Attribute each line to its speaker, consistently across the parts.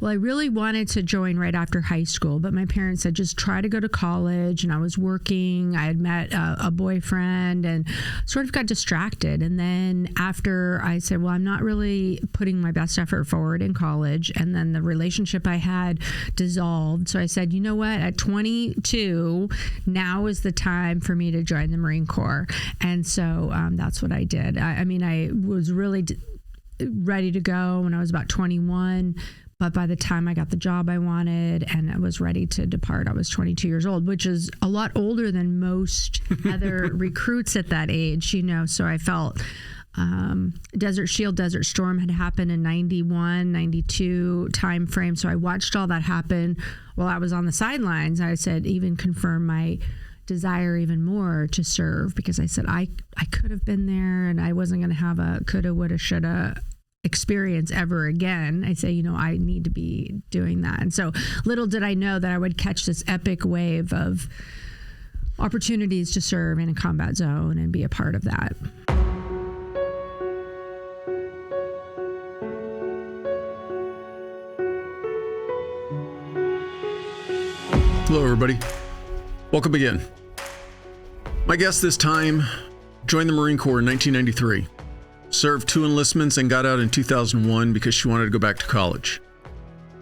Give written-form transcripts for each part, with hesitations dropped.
Speaker 1: well, I really wanted to join right after high school, but my parents said, just try to go to college. And I was working. I had met a boyfriend and sort of got distracted. And then after I said, well, I'm not really putting my best effort forward in college. And then the relationship I had dissolved. So I said, you know what, at 22, now is the time for me to join the Marine Corps. And so that's what I did. I was really ready to go when I was about 21. But by the time I got the job I wanted and I was ready to depart, I was 22 years old, which is a lot older than most other recruits at that age, So I felt Desert Shield, Desert Storm had happened in 91, 92 time frame. So I watched all that happen while I was on the sidelines. I said, even confirm my desire even more to serve, because I said I could have been there and I wasn't going to have a coulda, woulda, shoulda experience ever again. I say, I need to be doing that. And so little did I know that I would catch this epic wave of opportunities to serve in a combat zone and be a part of that.
Speaker 2: Hello, everybody. Welcome again. My guest this time joined the Marine Corps in 1993, served 2 enlistments and got out in 2001 because she wanted to go back to college.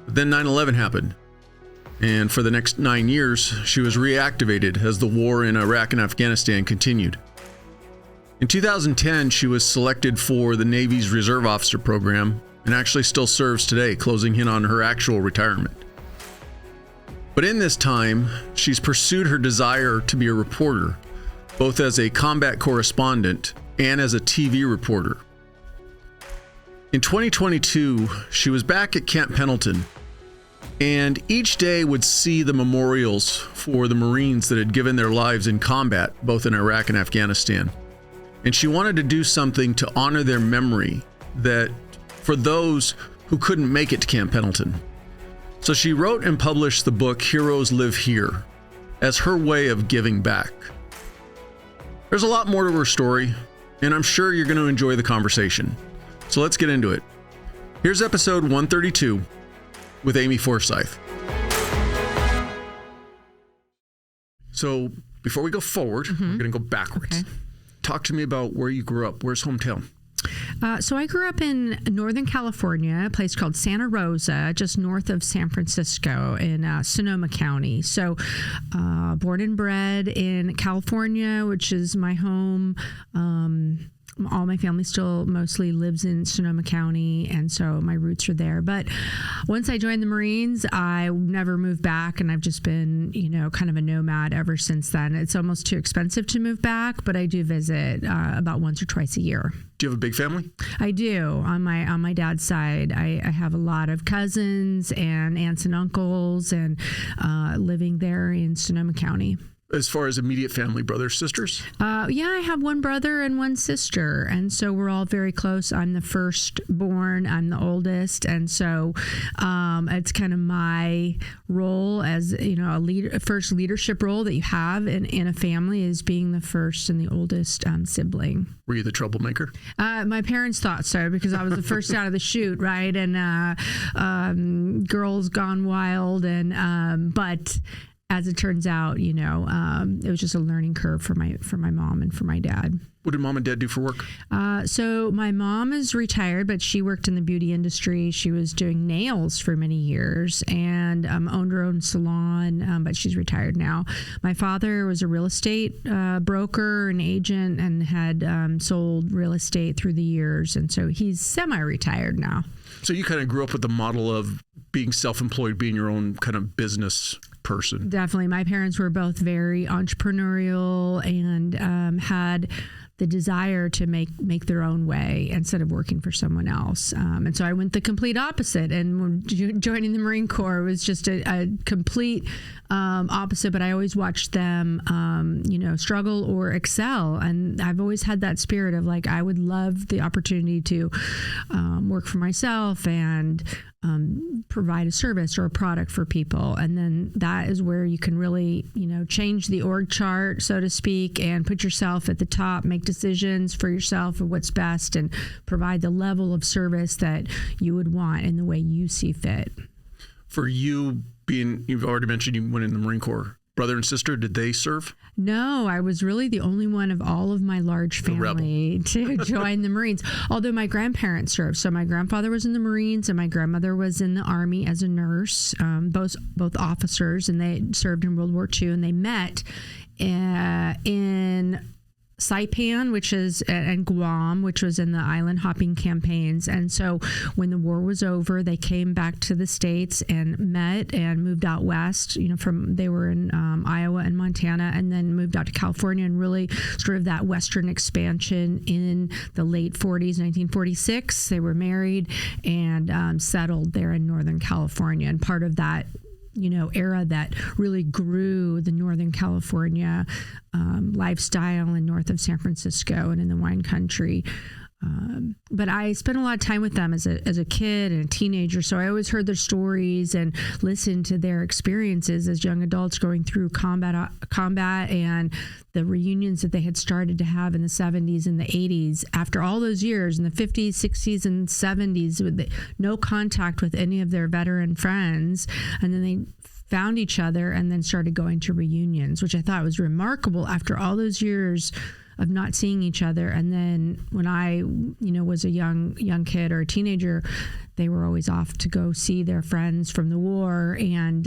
Speaker 2: But then 9/11 happened, and for the next 9 years, she was reactivated as the war in Iraq and Afghanistan continued. In 2010, she was selected for the Navy's Reserve Officer Program and actually still serves today, closing in on her actual retirement. But in this time, she's pursued her desire to be a reporter, both as a combat correspondent and as a TV reporter. In 2022, she was back at Camp Pendleton, and each day would see the memorials for the Marines that had given their lives in combat, both in Iraq and Afghanistan. And she wanted to do something to honor their memory, that for those who couldn't make it to Camp Pendleton. So she wrote and published the book Heroes Live Here as her way of giving back. There's a lot more to her story, and I'm sure you're going to enjoy the conversation. So let's get into it. Here's episode 132 with Amy Forsythe. So before we go forward, we're going to go backwards.
Speaker 1: Okay.
Speaker 2: Talk to me about where you grew up. Where's hometown?
Speaker 1: So I grew up in Northern California, a place called Santa Rosa, just north of San Francisco in Sonoma County. So born and bred in California, which is my home. All my family still mostly lives in Sonoma County, and so my roots are there. But once I joined the Marines, I never moved back, and I've just been, kind of a nomad ever since then. It's almost too expensive to move back, but I do visit about once or twice a year.
Speaker 2: Do you have a big family?
Speaker 1: I do. On my dad's side, I have a lot of cousins and aunts and uncles, and living there in Sonoma County.
Speaker 2: As far as immediate family, brothers, sisters?
Speaker 1: Yeah, I have one brother and one sister, and so we're all very close. I'm the firstborn. I'm the oldest, and so it's kind of my role as a first leadership role that you have in a family is being the first and the oldest sibling.
Speaker 2: Were you the troublemaker?
Speaker 1: My parents thought so because I was the first out of the chute, right? And girls gone wild, and but. As it turns out, it was just a learning curve for my mom and for my dad.
Speaker 2: What did mom and dad do for work?
Speaker 1: So my mom is retired, but she worked in the beauty industry. She was doing nails for many years and owned her own salon, but she's retired now. My father was a real estate broker and agent and had sold real estate through the years. And so he's semi-retired now.
Speaker 2: So you kind of grew up with the model of being self-employed, being your own kind of business person.
Speaker 1: Definitely. My parents were both very entrepreneurial and had the desire to make their own way instead of working for someone else. And so I went the complete opposite. And joining the Marine Corps was just a complete opposite. But I always watched them, struggle or excel. And I've always had that spirit of I would love the opportunity to work for myself and provide a service or a product for people. And then that is where you can really, change the org chart, so to speak, and put yourself at the top, make decisions for yourself of what's best and provide the level of service that you would want in the way you see fit.
Speaker 2: For you you've already mentioned you went in the Marine Corps. Brother and sister, did they serve?
Speaker 1: No, I was really the only one of all of my large family to join the Marines, although my grandparents served. So my grandfather was in the Marines and my grandmother was in the Army as a nurse, both officers, and they served in World War II, and they met in Saipan, which is, and Guam, which was in the island hopping campaigns. And so when the war was over, they came back to the States and met and moved out west, they were in Iowa and Montana, and then moved out to California, and really sort of that Western expansion in the late 40s, 1946. They were married and settled there in Northern California. And part of that era that really grew the Northern California lifestyle and north of San Francisco and in the wine country. But I spent a lot of time with them as a kid and a teenager. So I always heard their stories and listened to their experiences as young adults going through combat and the reunions that they had started to have in the 70s and the 80s after all those years in the 50s, 60s, and 70s with no contact with any of their veteran friends. And then they found each other and then started going to reunions, which I thought was remarkable after all those years of not seeing each other. And then when I, was a young kid or a teenager, they were always off to go see their friends from the war. And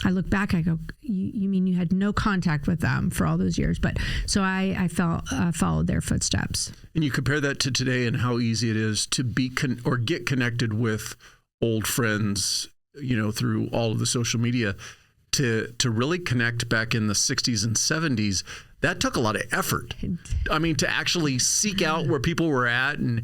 Speaker 1: I look back, I go, you mean you had no contact with them for all those years? But so I followed their footsteps.
Speaker 2: And you compare that to today and how easy it is to be or get connected with old friends, through all of the social media. To really connect back in the 60s and 70s, that took a lot of effort. I mean, to actually seek out where people were at and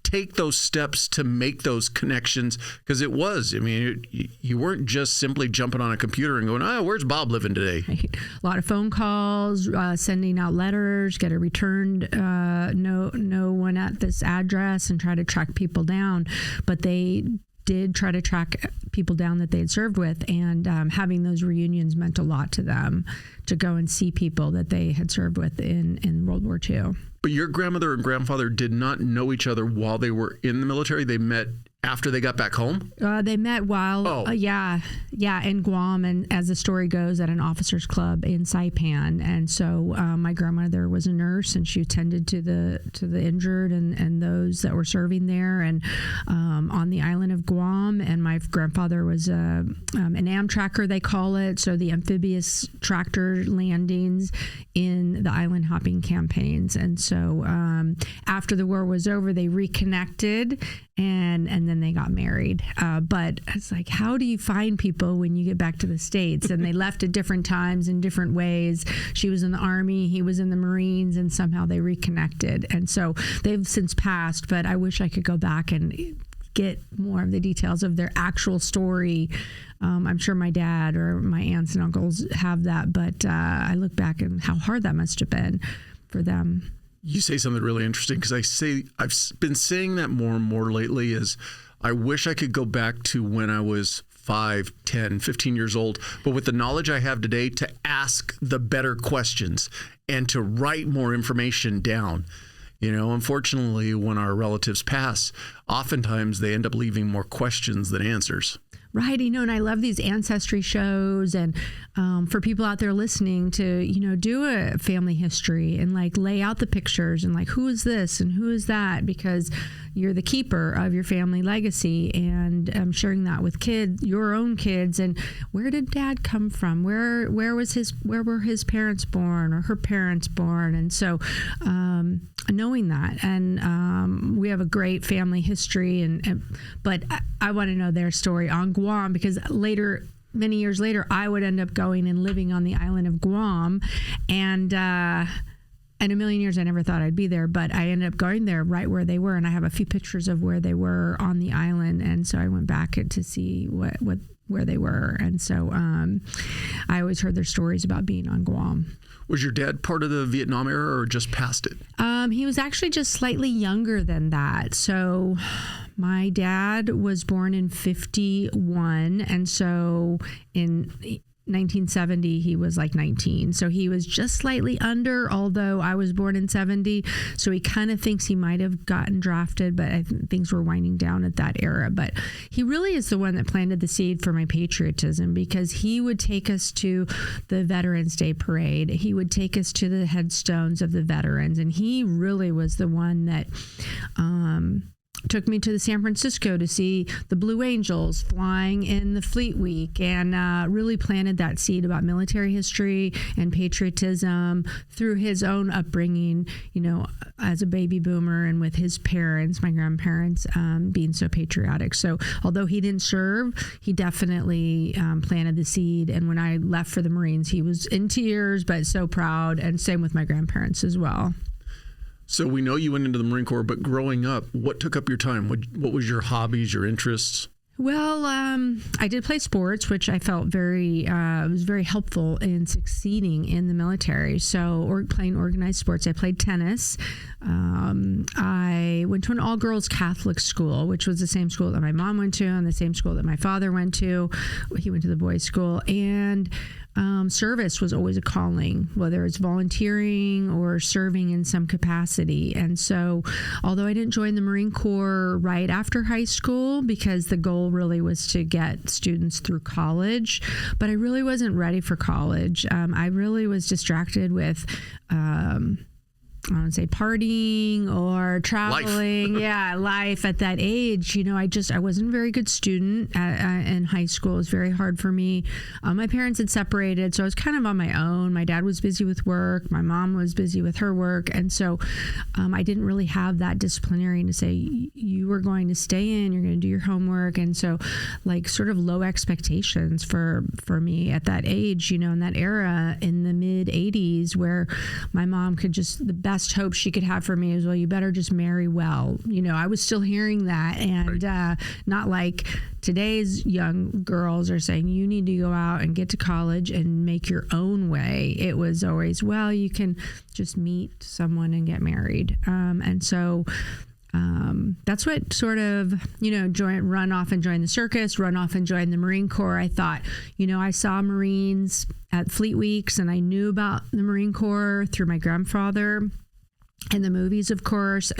Speaker 2: take those steps to make those connections, because it was, you weren't just simply jumping on a computer and going, where's Bob living today?
Speaker 1: Right. A lot of phone calls, sending out letters, get a returned no one at this address, and try to track people down. But they did try to track people down that they had served with, and having those reunions meant a lot to them, to go and see people that they had served with in World War II.
Speaker 2: But your grandmother and grandfather did not know each other while they were in the military. They met after they got back home?
Speaker 1: They met while, in Guam, and as the story goes, at an officers club in Saipan. And so my grandmother was a nurse, and she attended to the injured and those that were serving there, and on the island of Guam. And my grandfather was an Amtracker, they call it, so the amphibious tractor landings in the island hopping campaigns. And so after the war was over, they reconnected, and then they got married. But it's like, how do you find people when you get back to the States? And they left at different times in different ways. She was in the Army, he was in the Marines, and somehow they reconnected. And so they've since passed, but I wish I could go back and get more of the details of their actual story. I'm sure my dad or my aunts and uncles have that, but I look back and how hard that must have been for them.
Speaker 2: You say something really interesting, because I've been saying that more and more lately, is I wish I could go back to when I was 5, 10, 15 years old, but with the knowledge I have today, to ask the better questions and to write more information down. Unfortunately, when our relatives pass, oftentimes they end up leaving more questions than answers.
Speaker 1: Right. And I love these ancestry shows, and for people out there listening to, do a family history and lay out the pictures and who is this and who is that, because you're the keeper of your family legacy, and sharing that with your own kids. And where did dad come from? Where were his parents born, or her parents born? And so knowing that, and we have a great family history, but I want to know their story on Guam, because many years later, I would end up going and living on the island of Guam, and in a million years, I never thought I'd be there, but I ended up going there right where they were, and I have a few pictures of where they were on the island, and so I went back to see where they were, and so I always heard their stories about being on Guam.
Speaker 2: Was your dad part of the Vietnam era or just past it?
Speaker 1: He was actually just slightly younger than that. So my dad was born in 51. And so 1970, he was like 19. So he was just slightly under, although I was born in 70. So he kind of thinks he might have gotten drafted, but I think things were winding down at that era. But he really is the one that planted the seed for my patriotism, because he would take us to the Veterans Day parade. He would take us to the headstones of the veterans. And he really was the one that took me to the San Francisco to see the Blue Angels flying in the Fleet Week, and really planted that seed about military history and patriotism through his own upbringing, as a baby boomer, and with his parents, my grandparents, being so patriotic. So although he didn't serve, he definitely planted the seed. And when I left for the Marines, he was in tears, but so proud, and same with my grandparents as well.
Speaker 2: So we know you went into the Marine Corps, but growing up, what took up your time? What was your hobbies, your interests?
Speaker 1: Well, I did play sports, which I felt was very helpful in succeeding in the military. So, playing organized sports, I played tennis. I went to an all-girls Catholic school, which was the same school that my mom went to, and the same school that my father went to. He went to the boys' school, and service was always a calling, whether it's volunteering or serving in some capacity. And so, although I didn't join the Marine Corps right after high school, because the goal really was to get students through college, but I really wasn't ready for college. I really was distracted with I don't say partying or traveling. Life at that age. I wasn't a very good student in high school. It was very hard for me. My parents had separated, so I was kind of on my own. My dad was busy with work. My mom was busy with her work. And so I didn't really have that disciplinarian to say, you were going to stay in, you're going to do your homework. And so sort of low expectations for me at that age, in that era in the mid 80s, where my mom could the best hope she could have for me is, well, you better just marry well. I was still hearing that, and not like today's young girls are saying you need to go out and get to college and make your own way. It was always, well, you can just meet someone and get married. And so that's what sort of, run off and join the circus, run off and join the Marine Corps. I thought, I saw Marines at Fleet Weeks, and I knew about the Marine Corps through my grandfather. And the movies, of course,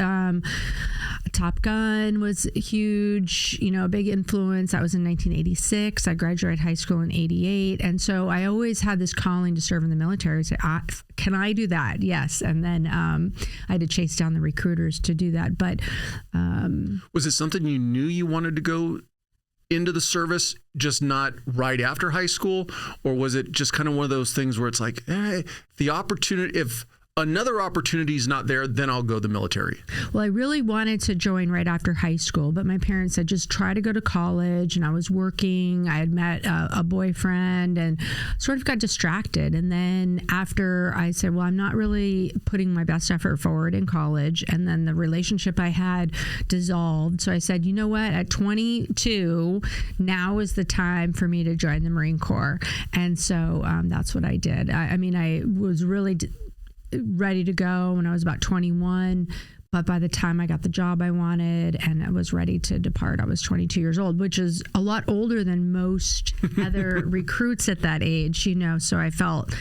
Speaker 1: Top Gun was huge, a big influence. That was in 1986. I graduated high school in 88. And so I always had this calling to serve in the military. Say, can I do that? Yes. And then I had to chase down the recruiters to do that. But
Speaker 2: was it something you knew you wanted to go into the service, just not right after high school? Or was it just kind of one of those things where it's like, hey, if another opportunity is not there, then I'll go the military?
Speaker 1: Well, I really wanted to join right after high school, but my parents said, just try to go to college. And I was working. I had met a boyfriend and sort of got distracted. And then after I said, well, I'm not really putting my best effort forward in college. And then the relationship I had dissolved. So I said, you know what? At 22, now is the time for me to join the Marine Corps. And so that's what I did. I was really ready to go when I was about 21, but by the time I got the job I wanted and I was ready to depart, I was 22 years old, which is a lot older than most other recruits at that age, so I felt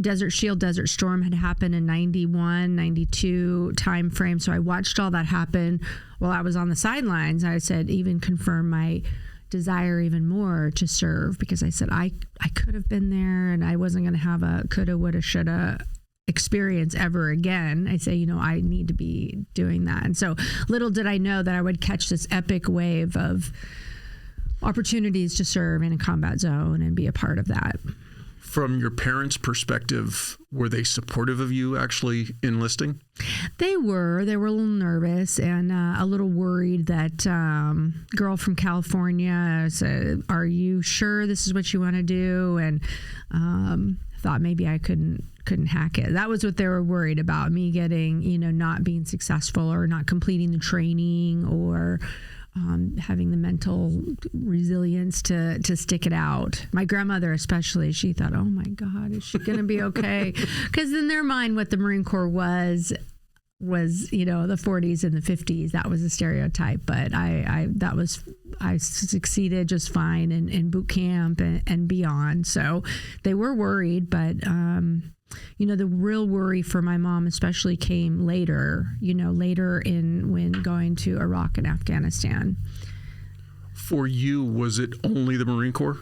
Speaker 1: Desert Shield, Desert Storm had happened in 91, 92 time frame. So I watched all that happen while I was on the sidelines. I said, even confirm my desire even more to serve, because I said I could have been there and I wasn't going to have a coulda, woulda, shoulda experience ever again. I say, I need to be doing that. And so little did I know that I would catch this epic wave of opportunities to serve in a combat zone and be a part of that.
Speaker 2: From your parents' perspective, were they supportive of you actually enlisting?
Speaker 1: They were a little nervous and a little worried that girl from California said, are you sure this is what you want to do? And thought maybe I couldn't hack it. That was what they were worried about, me getting, not being successful or not completing the training or having the mental resilience to stick it out. My grandmother especially, she thought, oh my God, is she going to be okay? Because in their mind, what the Marine Corps was the 40s and the 50s. That was a stereotype, but that was I succeeded just fine in boot camp and beyond. So they were worried, but the real worry for my mom especially came later in when going to Iraq and Afghanistan.
Speaker 2: For you, was it only the Marine Corps?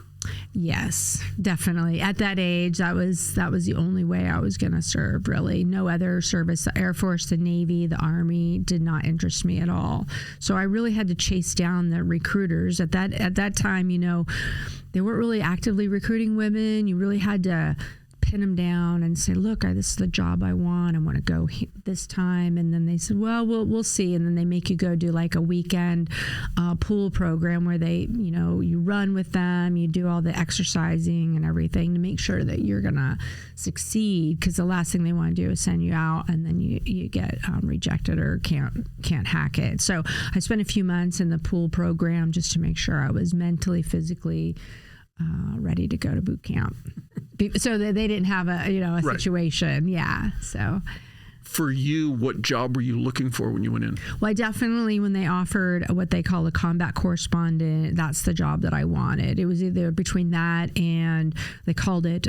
Speaker 1: Yes, definitely. At that age, that was the only way I was going to serve, really. No other service. The Air Force, the Navy, the Army did not interest me at all. So I really had to chase down the recruiters. At that time, they weren't really actively recruiting women. You really had to pin them down and say, look, this is the job I want to go this time. And then they said, well, we'll see. And then they make you go do like a weekend pool program where they, you run with them, you do all the exercising and everything to make sure that you're going to succeed. Because the last thing they want to do is send you out and then you get rejected or can't hack it. So I spent a few months in the pool program just to make sure I was mentally, physically ready to go to boot camp. So that they didn't have a situation. Yeah. So
Speaker 2: for you, what job were you looking for when you went in?
Speaker 1: Well, I definitely, when they offered what they call a combat correspondent, that's the job that I wanted. It was either between that and they called it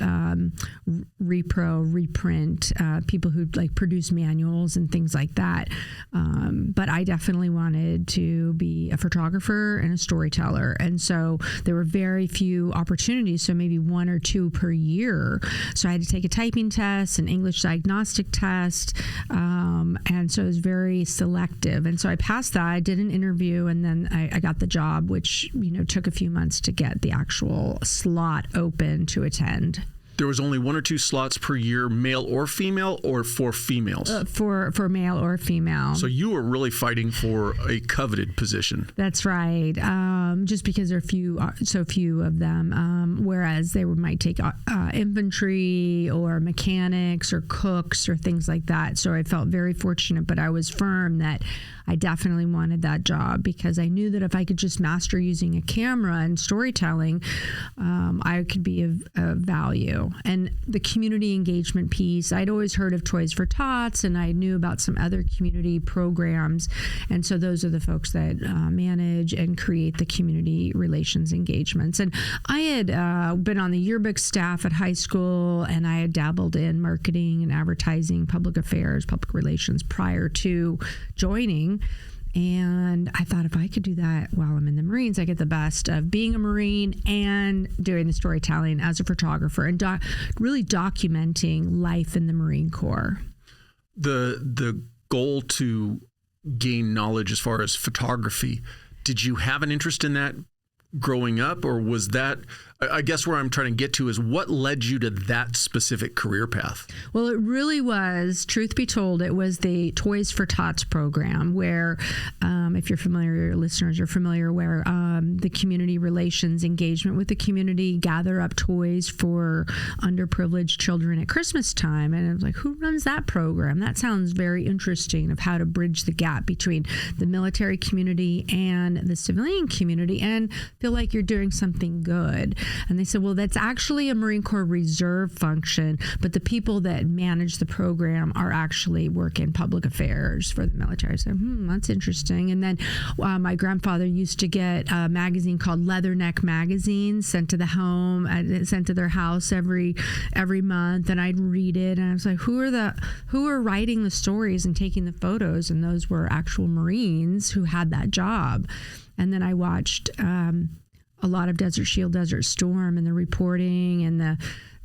Speaker 1: reprint, people who like produce manuals and things like that. But I definitely wanted to be a photographer and a storyteller. And so there were very few opportunities, so maybe 1 or 2 per year. So I had to take a typing test, an English diagnostic test. And so it was very selective. And so I passed that. I did an interview and then I got the job, which, took a few months to get the actual slot open to attend.
Speaker 2: There was only 1 or 2 slots per year, male or female, or for females?
Speaker 1: For male or female.
Speaker 2: So you were really fighting for a coveted position.
Speaker 1: That's right. Just because there are so few of them, whereas they might take infantry or mechanics or cooks or things like that. So I felt very fortunate, but I was firm that I definitely wanted that job because I knew that if I could just master using a camera and storytelling, I could be of value. And the community engagement piece, I'd always heard of Toys for Tots and I knew about some other community programs. And so those are the folks that manage and create the community relations engagements. And I had been on the yearbook staff at high school and I had dabbled in marketing and advertising, public affairs, public relations prior to joining. And I thought if I could do that while I'm in the Marines, I get the best of being a Marine and doing the storytelling as a photographer and really documenting life in the Marine Corps.
Speaker 2: The goal to gain knowledge as far as photography, did you have an interest in that growing up, or was that, I guess where I'm trying to get to is what led you to that specific career path?
Speaker 1: Well, it really was, truth be told, it was the Toys for Tots program where, if you're familiar, your listeners are familiar, where the community relations engagement with the community gather up toys for underprivileged children at Christmas time. And I was like, who runs that program? That sounds very interesting, of how to bridge the gap between the military community and the civilian community and feel like you're doing something good. And they said, well, that's actually a Marine Corps reserve function, but the people that manage the program are actually work in public affairs for the military. So, that's interesting. And then my grandfather used to get a magazine called Leatherneck Magazine sent to the home, sent to their house every month, and I'd read it. And I was like, who are writing the stories and taking the photos? And those were actual Marines who had that job. And then I watched a lot of Desert Shield, Desert Storm, and the reporting and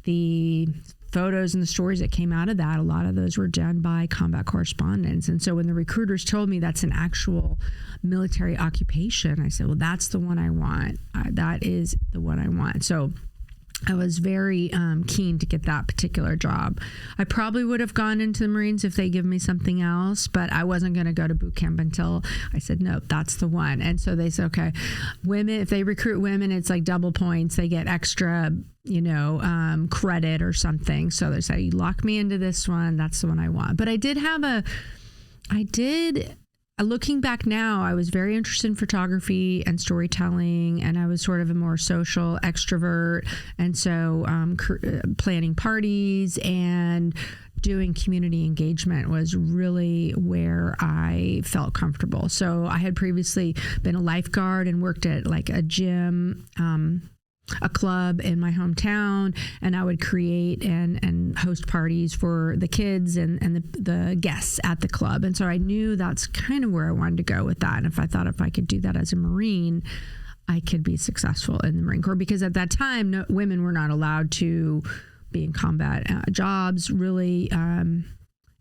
Speaker 1: the photos and the stories that came out of that. A lot of those were done by combat correspondents. And so when the recruiters told me that's an actual military occupation, I said, well, that's the one I want. That is the one I want. So I was very keen to get that particular job. I probably would have gone into the Marines if they give me something else, but I wasn't going to go to boot camp until I said, no, that's the one. And so they said, okay, women, if they recruit women, it's like double points. They get extra, credit or something. So they said, you lock me into this one. That's the one I want. But looking back now, I was very interested in photography and storytelling, and I was sort of a more social extrovert. And so planning parties and doing community engagement was really where I felt comfortable. So I had previously been a lifeguard and worked at like a gym, a club in my hometown, and I would create and host parties for the kids and the guests at the club. And so I knew that's kind of where I wanted to go with that. And if I could do that as a Marine, I could be successful in the Marine Corps, because at that time, women were not allowed to be in combat jobs, really,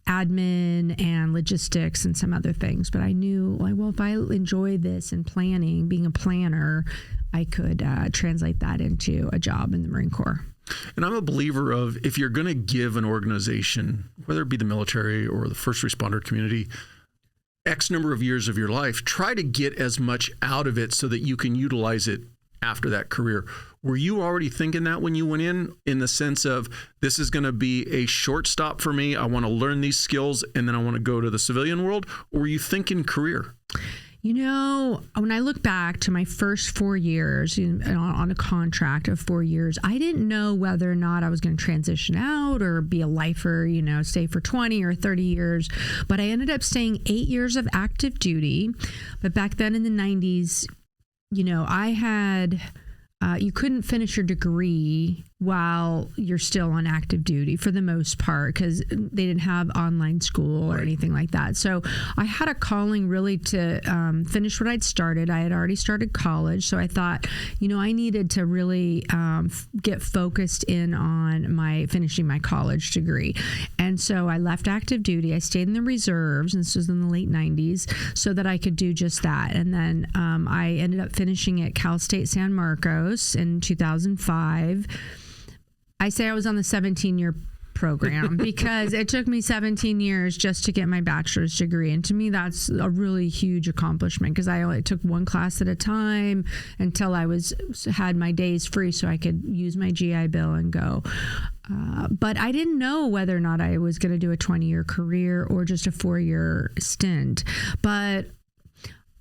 Speaker 1: admin and logistics and some other things. But I knew, like, well, if I enjoy this and planning, being a planner, I could translate that into a job in the Marine Corps.
Speaker 2: And I'm a believer of, if you're going to give an organization, whether it be the military or the first responder community, X number of years of your life, try to get as much out of it so that you can utilize it after that career. Were you already thinking that when you went in the sense of, this is going to be a short stop for me, I want to learn these skills, and then I want to go to the civilian world? Or were you thinking career?
Speaker 1: You know, when I look back to my first 4 years on a contract of 4 years, I didn't know whether or not I was going to transition out or be a lifer, stay for 20 or 30 years. But I ended up staying 8 years of active duty. But back then in the 90s, I had, you couldn't finish your degree while you're still on active duty for the most part, because they didn't have online school or anything like that. So I had a calling really to finish what I'd started. I had already started college. So I thought, I needed to really get focused in on finishing my college degree. And so I left active duty. I stayed in the reserves, and this was in the late 90s, so that I could do just that. And then I ended up finishing at Cal State San Marcos in 2005. I say I was on the 17-year program because it took me 17 years just to get my bachelor's degree. And to me, that's a really huge accomplishment, because I only took one class at a time until I had my days free so I could use my GI Bill and go. But I didn't know whether or not I was going to do a 20-year career or just a 4-year stint. But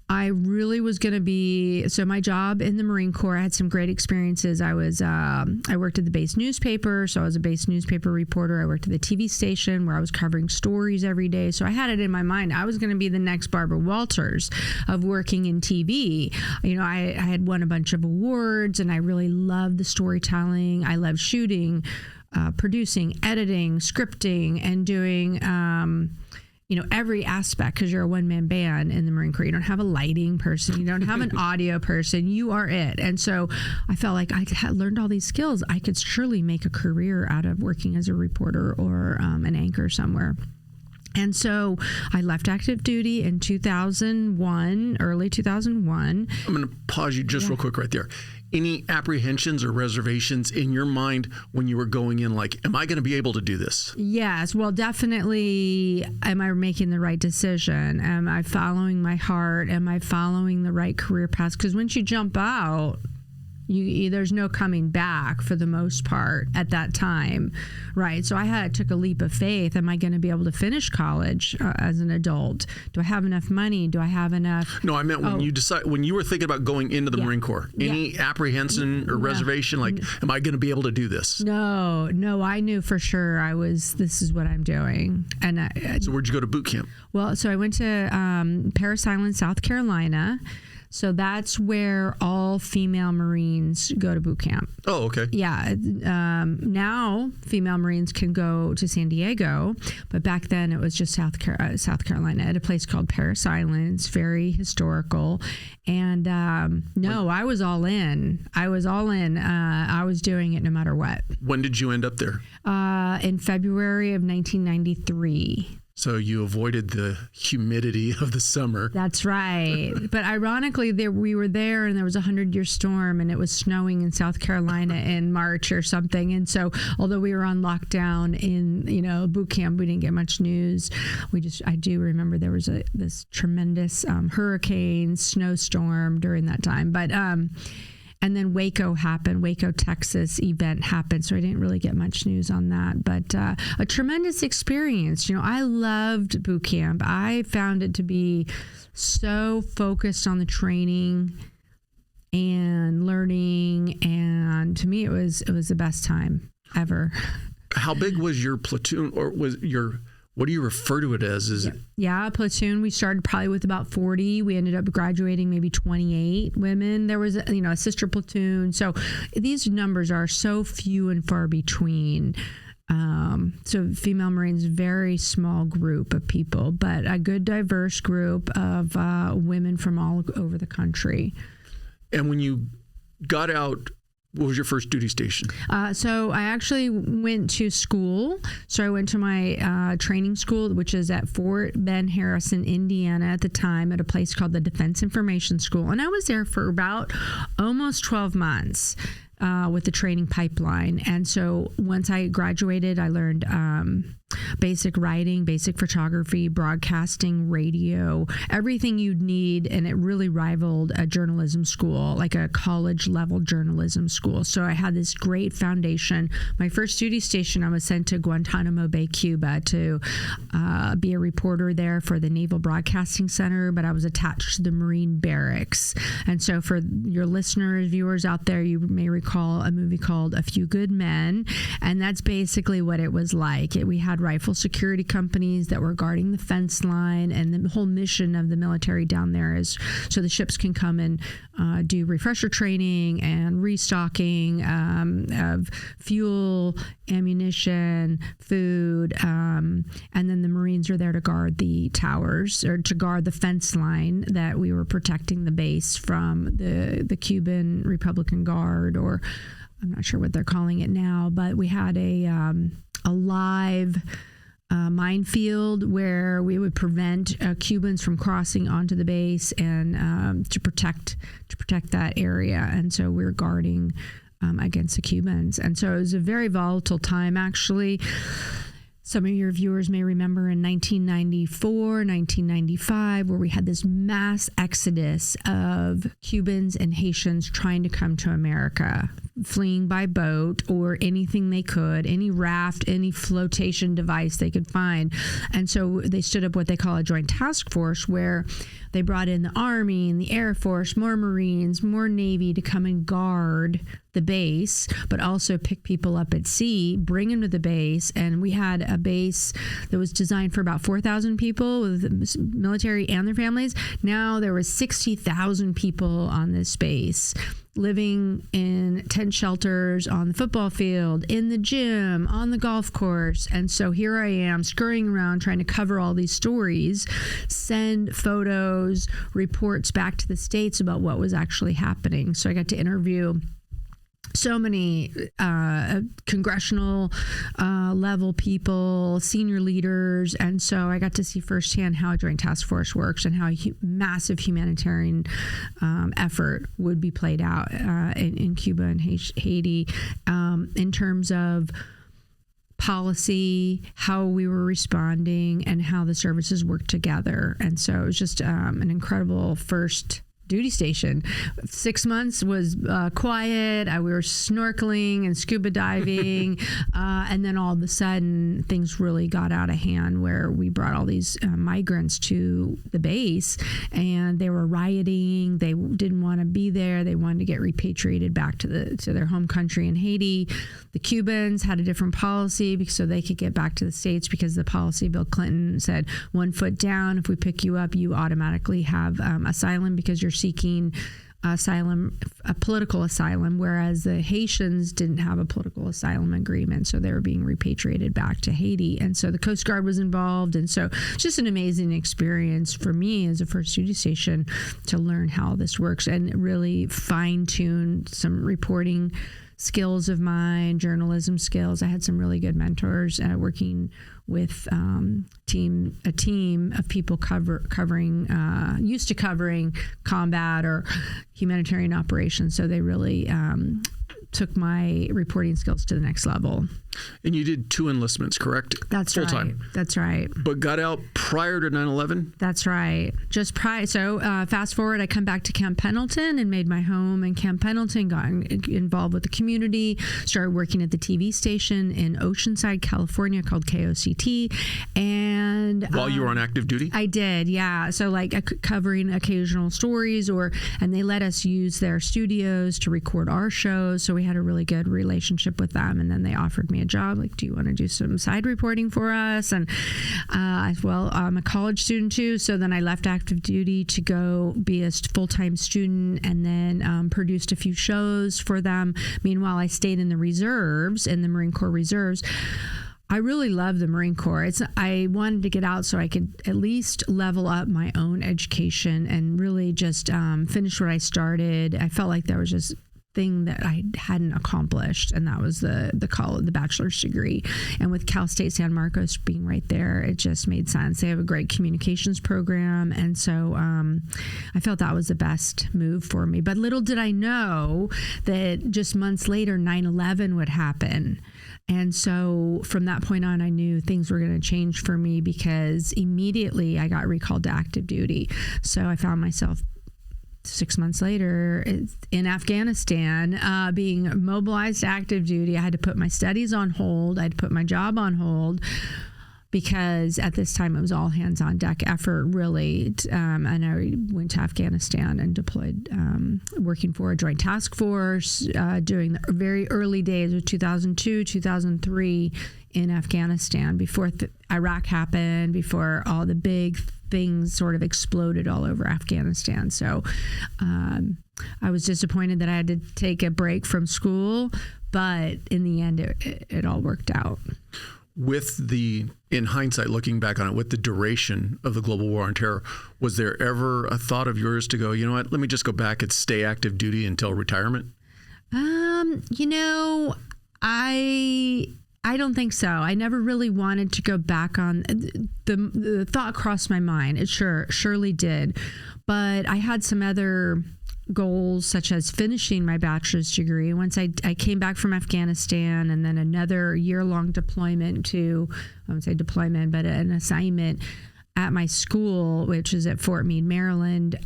Speaker 1: I really was going to be, so my job in the Marine Corps, I had some great experiences. I worked at the base newspaper, so I was a base newspaper reporter. I worked at the TV station where I was covering stories every day. So I had it in my mind, I was going to be the next Barbara Walters of working in TV. I had won a bunch of awards, and I really loved the storytelling. I loved shooting, producing, editing, scripting, and doing, every aspect, because you're a one-man band in the Marine Corps. You don't have a lighting person. You don't have an audio person. You are it. And so I felt like I had learned all these skills. I could surely make a career out of working as a reporter or an anchor somewhere. And so I left active duty in 2001, early 2001.
Speaker 2: I'm going to pause you just real quick right there. Any apprehensions or reservations in your mind when you were going in, like, am I going to be able to do this?
Speaker 1: Yes. Well, definitely. Am I making the right decision? Am I following my heart? Am I following the right career path? Because once you jump out, there's no coming back for the most part at that time, right? So I took a leap of faith. Am I going to be able to finish college as an adult? Do I have enough money? Do I have enough?
Speaker 2: No, I meant when you were thinking about going into the Marine Corps, any apprehension or reservation, like, am I going to be able to do this?
Speaker 1: No, I knew for sure this is what I'm doing. And
Speaker 2: so where'd you go to boot camp?
Speaker 1: Well, so I went to Parris Island, South Carolina. So that's where all female Marines go to boot camp.
Speaker 2: Oh, okay.
Speaker 1: Yeah. Now female Marines can go to San Diego, but back then it was just South Carolina at a place called Parris Island. It's very historical. And I was all in. I was doing it no matter what. When
Speaker 2: did you end up there?
Speaker 1: In February of 1993.
Speaker 2: So you avoided the humidity of the summer.
Speaker 1: That's right. But ironically, we were there and there was a 100-year storm and it was snowing in South Carolina in March or something. And so although we were on lockdown in, boot camp, we didn't get much news. I do remember there was this tremendous hurricane, snowstorm during that time. But and then Waco, Texas event happened. So I didn't really get much news on that, but a tremendous experience. I loved boot camp. I found it to be so focused on the training and learning. And to me, it was the best time ever.
Speaker 2: How big was your platoon, or what do you refer to it as? Is it?
Speaker 1: Yeah, platoon. We started probably with about 40. We ended up graduating maybe 28 women. There was, a sister platoon. So these numbers are so few and far between. So female Marines, very small group of people, but a good diverse group of women from all over the country.
Speaker 2: And when you got out, what was your first duty station?
Speaker 1: So I actually went to school. So I went to my training school, which is at Fort Ben Harrison, Indiana at the time, at a place called the Defense Information School. And I was there for about almost 12 months. With the training pipeline. And so once I graduated, I learned basic writing, basic photography, broadcasting, radio, everything you'd need. And it really rivaled a journalism school, like a college level journalism school. So I had this great foundation. My first duty station, I was sent to Guantanamo Bay, Cuba to be a reporter there for the Naval Broadcasting Center, but I was attached to the Marine barracks. And so for your listeners, viewers out there, you may recall a movie called A Few Good Men, and that's basically what it was like. We had rifle security companies that were guarding the fence line, and the whole mission of the military down there is so the ships can come and do refresher training and restocking of fuel, ammunition, food, and then the Marines are there to guard the towers, or to guard the fence line that we were protecting the base from the Cuban Republican Guard, or I'm not sure what they're calling it now, but we had a live minefield where we would prevent Cubans from crossing onto the base, and to protect that area. And so we were guarding against the Cubans. And so it was a very volatile time, actually. Some of your viewers may remember in 1994, 1995, where we had this mass exodus of Cubans and Haitians trying to come to America, fleeing by boat or anything they could, any raft, any flotation device they could find. And so they stood up what they call a joint task force, where they brought in the Army and the Air Force, more Marines, more Navy to come and guard the base, but also pick people up at sea, bring them to the base. And we had a base that was designed for about 4,000 people with the military and their families. Now there was 60,000 people on this base, living in tent shelters, on the football field, in the gym, on the golf course. And so here I am scurrying around trying to cover all these stories, send photos, reports back to the States about what was actually happening. So I got to interview so many congressional level people, senior leaders. And so I got to see firsthand how a joint task force works and how massive humanitarian effort would be played out in Cuba and Haiti, in terms of policy, how we were responding, and how the services worked together. And so it was just an incredible first duty station. 6 months was quiet. We were snorkeling and scuba diving. And then all of a sudden, things really got out of hand, where we brought all these migrants to the base, and they were rioting. They didn't want to be there. They wanted to get repatriated back to their home country in Haiti. The Cubans had a different policy so they could get back to the States, because the policy, Bill Clinton said, 1 foot down, if we pick you up, you automatically have asylum, because you're seeking asylum, a political asylum, whereas the Haitians didn't have a political asylum agreement, so they were being repatriated back to Haiti. And so the Coast Guard was involved, and so just an amazing experience for me as a first duty station to learn how this works and really fine-tune some reporting skills of mine, journalism skills. I had some really good mentors working with a team of people covering used to covering combat or humanitarian operations. So they really took my reporting skills to the next level.
Speaker 2: And you did 2 enlistments, correct?
Speaker 1: That's
Speaker 2: Full
Speaker 1: right.
Speaker 2: time.
Speaker 1: That's right.
Speaker 2: But got out prior to 9/11?
Speaker 1: That's right. Just prior. So fast forward, I come back to Camp Pendleton and made my home in Camp Pendleton, got involved with the community, started working at the TV station in Oceanside, California, called KOCT. And
Speaker 2: while you were on active duty?
Speaker 1: I did, yeah. So like covering occasional stories, and they let us use their studios to record our shows. So we had a really good relationship with them. And then they offered me a job. Like, do you want to do some side reporting for us? And I'm a college student too. So then I left active duty to go be a full-time student, and then produced a few shows for them. Meanwhile, I stayed in the reserves, in the Marine Corps Reserves. I really love the Marine Corps. I wanted to get out so I could at least level up my own education and really just finish what I started. I felt like there was just thing that I hadn't accomplished, and that was the bachelor's degree. And with Cal State San Marcos being right there, it just made sense. They have a great communications program, and so I felt that was the best move for me. But little did I know that just months later 9/11 would happen. And so from that point on, I knew things were going to change for me, because immediately I got recalled to active duty. So I found myself 6 months later in Afghanistan, being mobilized to active duty. I had to put my studies on hold. I had to put my job on hold, because at this time it was all hands on deck effort, really. And I went to Afghanistan and deployed, working for a joint task force during the very early days of 2002, 2003 in Afghanistan, before Iraq happened, before all the big things sort of exploded all over Afghanistan. So I was disappointed that I had to take a break from school, but in the end, it all worked out. In hindsight, looking back on it, with the duration of the global war on terror, was there ever a thought of yours to go, you know what, let me just go back and stay active duty until retirement? I don't think so. I never really wanted to go back on. The thought crossed my mind. It surely did. But I had some other goals, such as finishing my bachelor's degree. Once I came back from Afghanistan, and then another year-long deployment to, I wouldn't say deployment, but an assignment at my school, which is at Fort Meade, Maryland.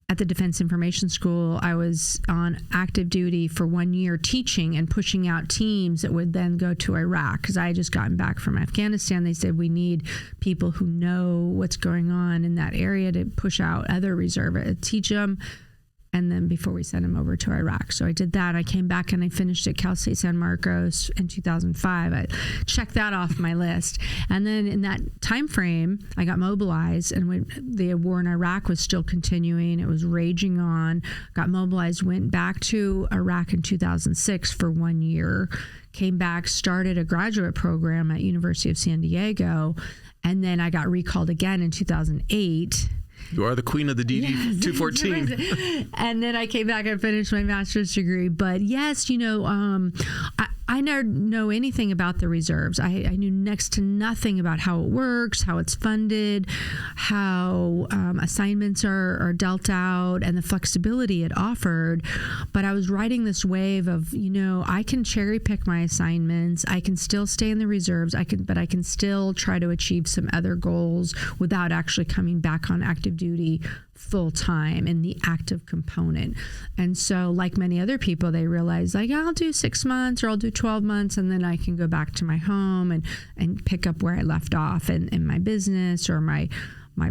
Speaker 1: At the Defense Information School, I was on active duty for 1 year teaching and pushing out teams that would then go to Iraq, because I had just gotten back from Afghanistan. They said, we need people who know what's going on in that area to push out other reservists, teach them, and then before we send them over to Iraq. So I did that. I came back and I finished at Cal State San Marcos in 2005. I checked that off my list. And then in that time frame, I got mobilized, and when the war in Iraq was still continuing, it was raging on, got mobilized, went back to Iraq in 2006 for 1 year, came back, started a graduate program at University of San Diego, and then I got recalled again in 2008.
Speaker 2: You are the queen of the DD-214.
Speaker 1: And then I came back and finished my master's degree. But yes, I never know anything about the reserves. I knew next to nothing about how it works, how it's funded, how assignments are dealt out, and the flexibility it offered. But I was riding this wave of, I can cherry pick my assignments. I can still stay in the reserves. But I can still try to achieve some other goals without actually coming back on active duty full time in the active component. And so, like many other people, they realize, like, I'll do 6 months or I'll do 12 months, and then I can go back to my home and pick up where I left off in my business or my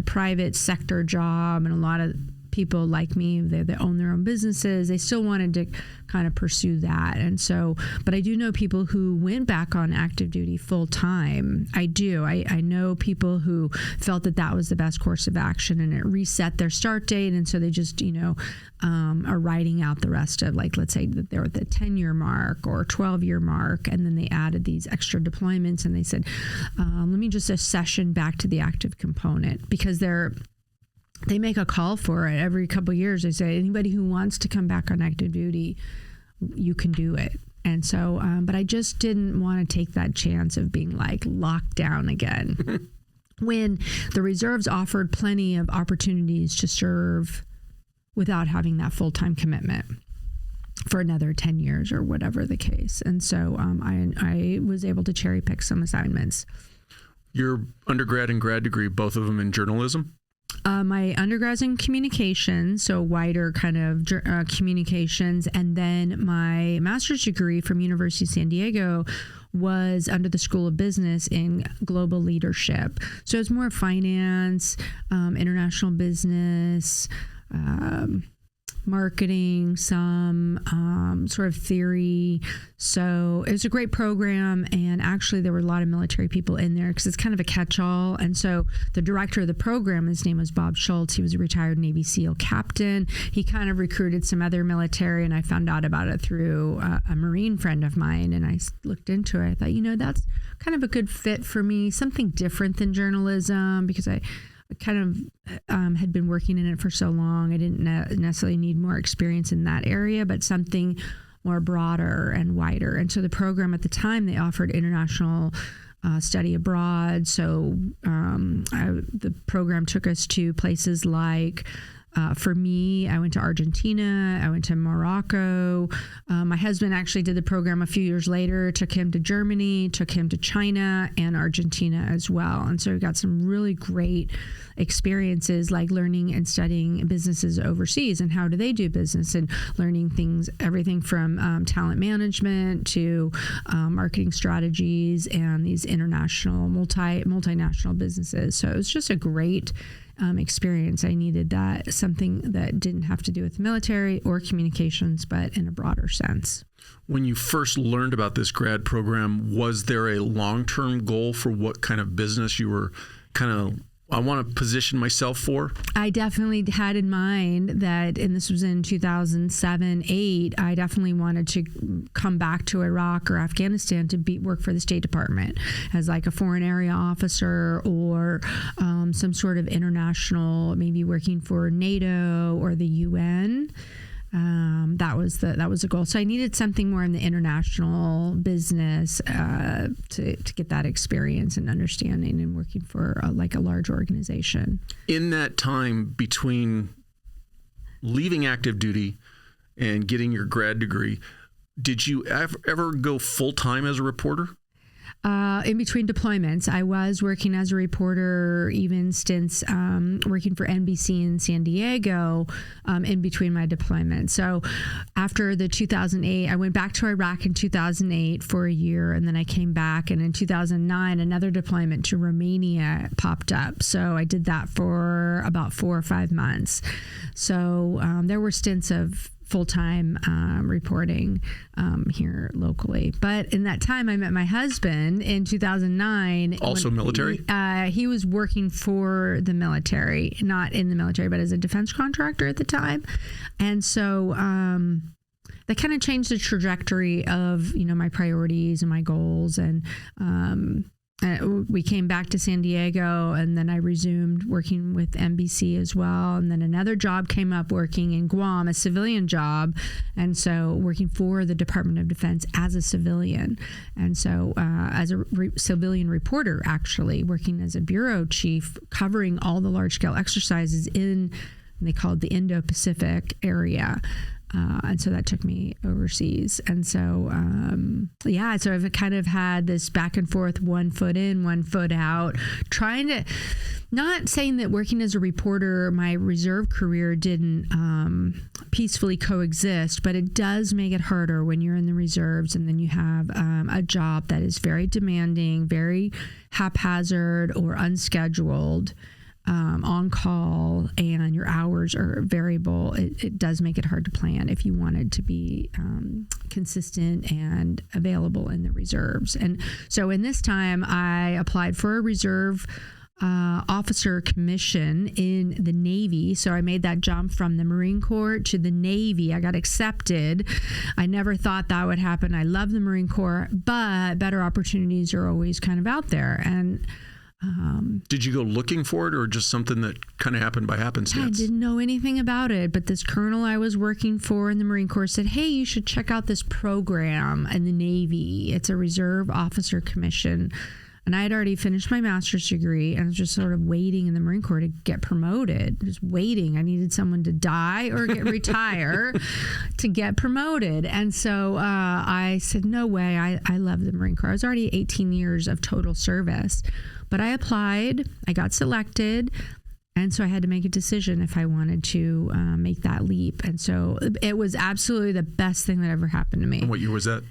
Speaker 1: private sector job. And a lot of people like me, they own their own businesses. They still wanted to kind of pursue that. And so, but I do know people who went back on active duty full time. I do. I know people who felt that was the best course of action, and it reset their start date. And so they just, are writing out the rest of, like, let's say that they're at the 10-year mark or 12-year mark. And then they added these extra deployments, and they said, let me just accession back to the active component, because they make a call for it every couple of years. They say, anybody who wants to come back on active duty, you can do it. And so, but I just didn't want to take that chance of being like locked down again when the reserves offered plenty of opportunities to serve without having that full-time commitment for another 10 years or whatever the case. And so I was able to cherry pick some assignments.
Speaker 2: Your undergrad and grad degree, both of them in journalism?
Speaker 1: My undergrad's in communications, so wider kind of communications, and then my master's degree from University of San Diego was under the School of Business in global leadership. So it's more finance, international business, marketing, some sort of theory. So it was a great program, and actually there were a lot of military people in there because it's kind of a catch-all. And so the director of the program, his name was Bob Schultz. He was a retired Navy SEAL captain. He kind of recruited some other military, and I found out about it through a Marine friend of mine, and I looked into it. I thought, that's kind of a good fit for me, something different than journalism, because I kind of had been working in it for so long. I didn't necessarily need more experience in that area, but something more broader and wider. And so the program at the time, they offered international study abroad. So the program took us to places like, for me, I went to Argentina, I went to Morocco. My husband actually did the program a few years later, took him to Germany, took him to China and Argentina as well. And so we got some really great experiences, like learning and studying businesses overseas and how do they do business, and learning things, everything from talent management to marketing strategies and these international multinational businesses. So it was just a great experience. I needed that, something that didn't have to do with the military or communications, but in a broader sense.
Speaker 2: When you first learned about this grad program, was there a long-term goal for what kind of business you were I want to position myself for? I
Speaker 1: definitely had in mind that, and this was in 2007-8, I definitely wanted to come back to Iraq or Afghanistan to work for the State Department as like a foreign area officer, or some sort of international, maybe working for NATO or the UN. That was the goal. So I needed something more in the international business to get that experience and understanding and working for a large organization.
Speaker 2: In that time between leaving active duty and getting your grad degree, did you ever go full time as a reporter?
Speaker 1: In between deployments, I was working as a reporter, even since working for NBC in San Diego, in between my deployments. So after the 2008, I went back to Iraq in 2008 for a year, and then I came back, and in 2009, another deployment to Romania popped up. So I did that for about 4 or 5 months. So there were stints of full-time reporting here locally. But in that time, I met my husband in 2009.
Speaker 2: Also military?
Speaker 1: He was working for the military, not in the military, but as a defense contractor at the time. And so that kind of changed the trajectory of, my priorities and my goals. And we came back to San Diego, and then I resumed working with NBC as well. And then another job came up working in Guam, a civilian job. And so working for the Department of Defense as a civilian. And so as a civilian reporter, actually working as a bureau chief, covering all the large scale exercises they called the Indo-Pacific area. And so that took me overseas. And so, so I've kind of had this back and forth, 1 foot in, 1 foot out, trying to, not saying that working as a reporter, my reserve career didn't peacefully coexist, but it does make it harder when you're in the reserves and then you have a job that is very demanding, very haphazard or unscheduled. On call, and your hours are variable. It does make it hard to plan if you wanted to be consistent and available in the reserves. And so in this time, I applied for a reserve officer commission in the Navy. So I made that jump from the Marine Corps to the Navy. I got accepted. I never thought that would happen. I love the Marine Corps, but better opportunities are always kind of out there. And
Speaker 2: did you go looking for it, or just something that kind of happened by happenstance?
Speaker 1: I didn't know anything about it, but this colonel I was working for in the Marine Corps said, hey, you should check out this program in the Navy. It's a reserve officer commission. And I had already finished my master's degree, and I was just sort of waiting in the Marine Corps to get promoted. Just waiting. I needed someone to die or retire to get promoted. And so I said, no way. I love the Marine Corps. I was already 18 years of total service. But I applied. I got selected. And so I had to make a decision if I wanted to make that leap. And so it was absolutely the best thing that ever happened to me.
Speaker 2: And what year was that?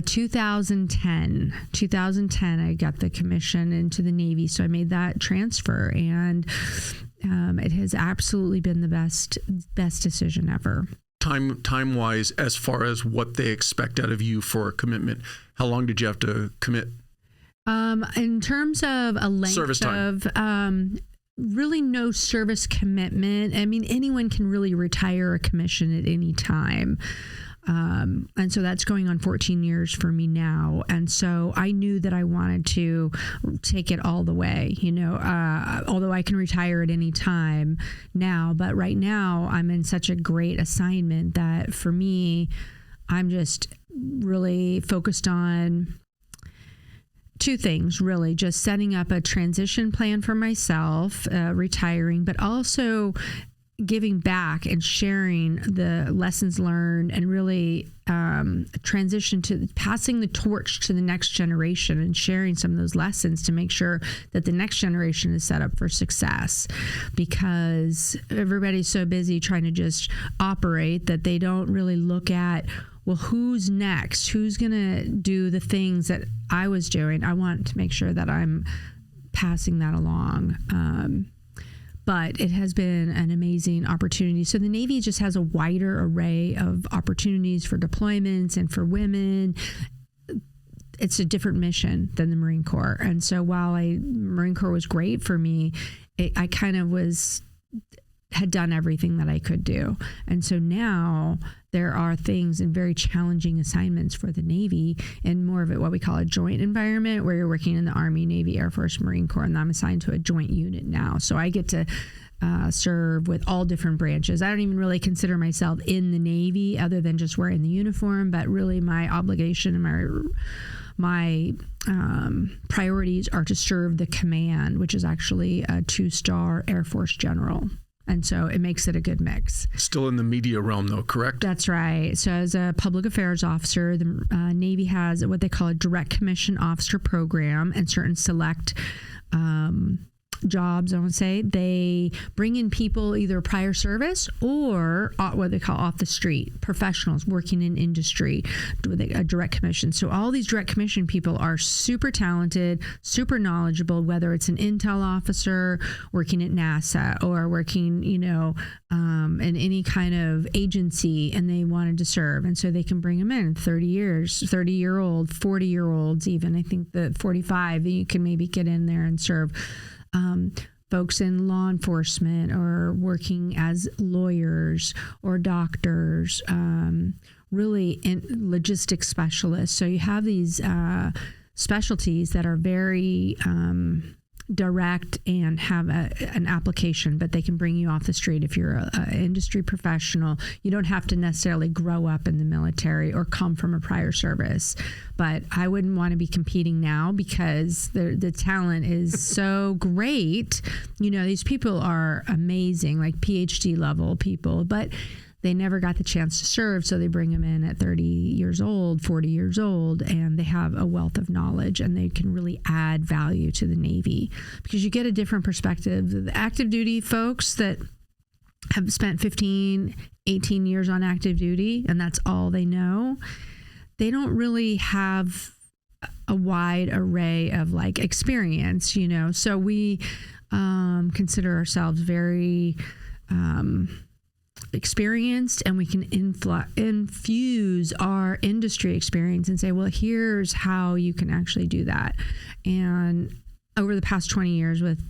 Speaker 1: 2010. 2010, I got the commission into the Navy. So I made that transfer. And It has absolutely been the best decision ever.
Speaker 2: Time wise, as far as what they expect out of you for a commitment, how long did you have to commit?
Speaker 1: In terms of a length
Speaker 2: service time.
Speaker 1: of really no service commitment. I mean, anyone can really retire a commission at any time. And so that's going on 14 years for me now. And so I knew that I wanted to take it all the way, although I can retire at any time now. But right now I'm in such a great assignment that for me, I'm just really focused on two things, really, just setting up a transition plan for myself, retiring, but also giving back and sharing the lessons learned and really transition to passing the torch to the next generation and sharing some of those lessons to make sure that the next generation is set up for success, because everybody's so busy trying to just operate that they don't really look at, well, who's next? Who's going to do the things that I was doing? I want to make sure that I'm passing that along. But it has been an amazing opportunity. So the Navy just has a wider array of opportunities for deployments and for women. It's a different mission than the Marine Corps. And so while Marine Corps was great for me, I kind of had done everything that I could do. And so now there are things and very challenging assignments for the Navy in more of what we call a joint environment, where you're working in the Army, Navy, Air Force, Marine Corps, and I'm assigned to a joint unit now. So I get to serve with all different branches. I don't even really consider myself in the Navy other than just wearing the uniform, but really my obligation and my priorities are to serve the command, which is actually a 2-star Air Force general. And so it makes it a good mix.
Speaker 2: Still in the media realm, though, correct?
Speaker 1: That's right. So as a public affairs officer, the Navy has what they call a direct commission officer program, and certain select jobs, I would say, they bring in people either prior service or what they call off the street professionals working in industry with a direct commission. So all these direct commission people are super talented, super knowledgeable, whether it's an intel officer working at NASA or working, in any kind of agency, and they wanted to serve. And so they can bring them in 30-year-old, 40-year-olds even. I think the 45, you can maybe get in there and serve. Folks in law enforcement or working as lawyers or doctors, really in logistics specialists. So you have these specialties that are very direct and have an application, but they can bring you off the street if you're an industry professional. You don't have to necessarily grow up in the military or come from a prior service. But I wouldn't want to be competing now because the talent is so great. These people are amazing, like PhD level people, but they never got the chance to serve, so they bring them in at 30 years old, 40 years old, and they have a wealth of knowledge, and they can really add value to the Navy because you get a different perspective. The active duty folks that have spent 15, 18 years on active duty, and that's all they know, they don't really have a wide array of experience, So we consider ourselves very experienced, and we can infuse our industry experience and say, well, here's how you can actually do that. And over the past 20 years with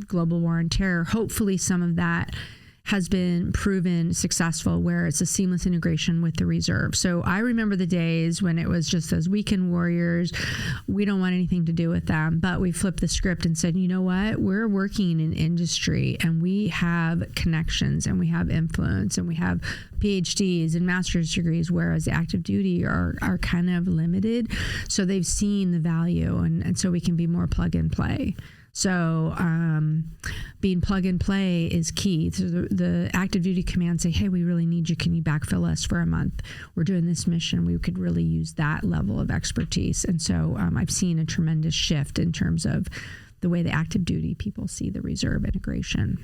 Speaker 1: global war on terror, hopefully some of that has been proven successful, where it's a seamless integration with the reserve. So I remember the days when it was just those weekend warriors. We don't want anything to do with them, but we flipped the script and said, you know what? We're working in industry, and we have connections, and we have influence, and we have PhDs and master's degrees, whereas the active duty are kind of limited. So they've seen the value, and so we can be more plug and play. So being plug and play is key. So the active duty command say, hey, we really need you. Can you backfill us for a month? We're doing this mission. We could really use that level of expertise. And so I've seen a tremendous shift in terms of the way the active duty people see the reserve integration.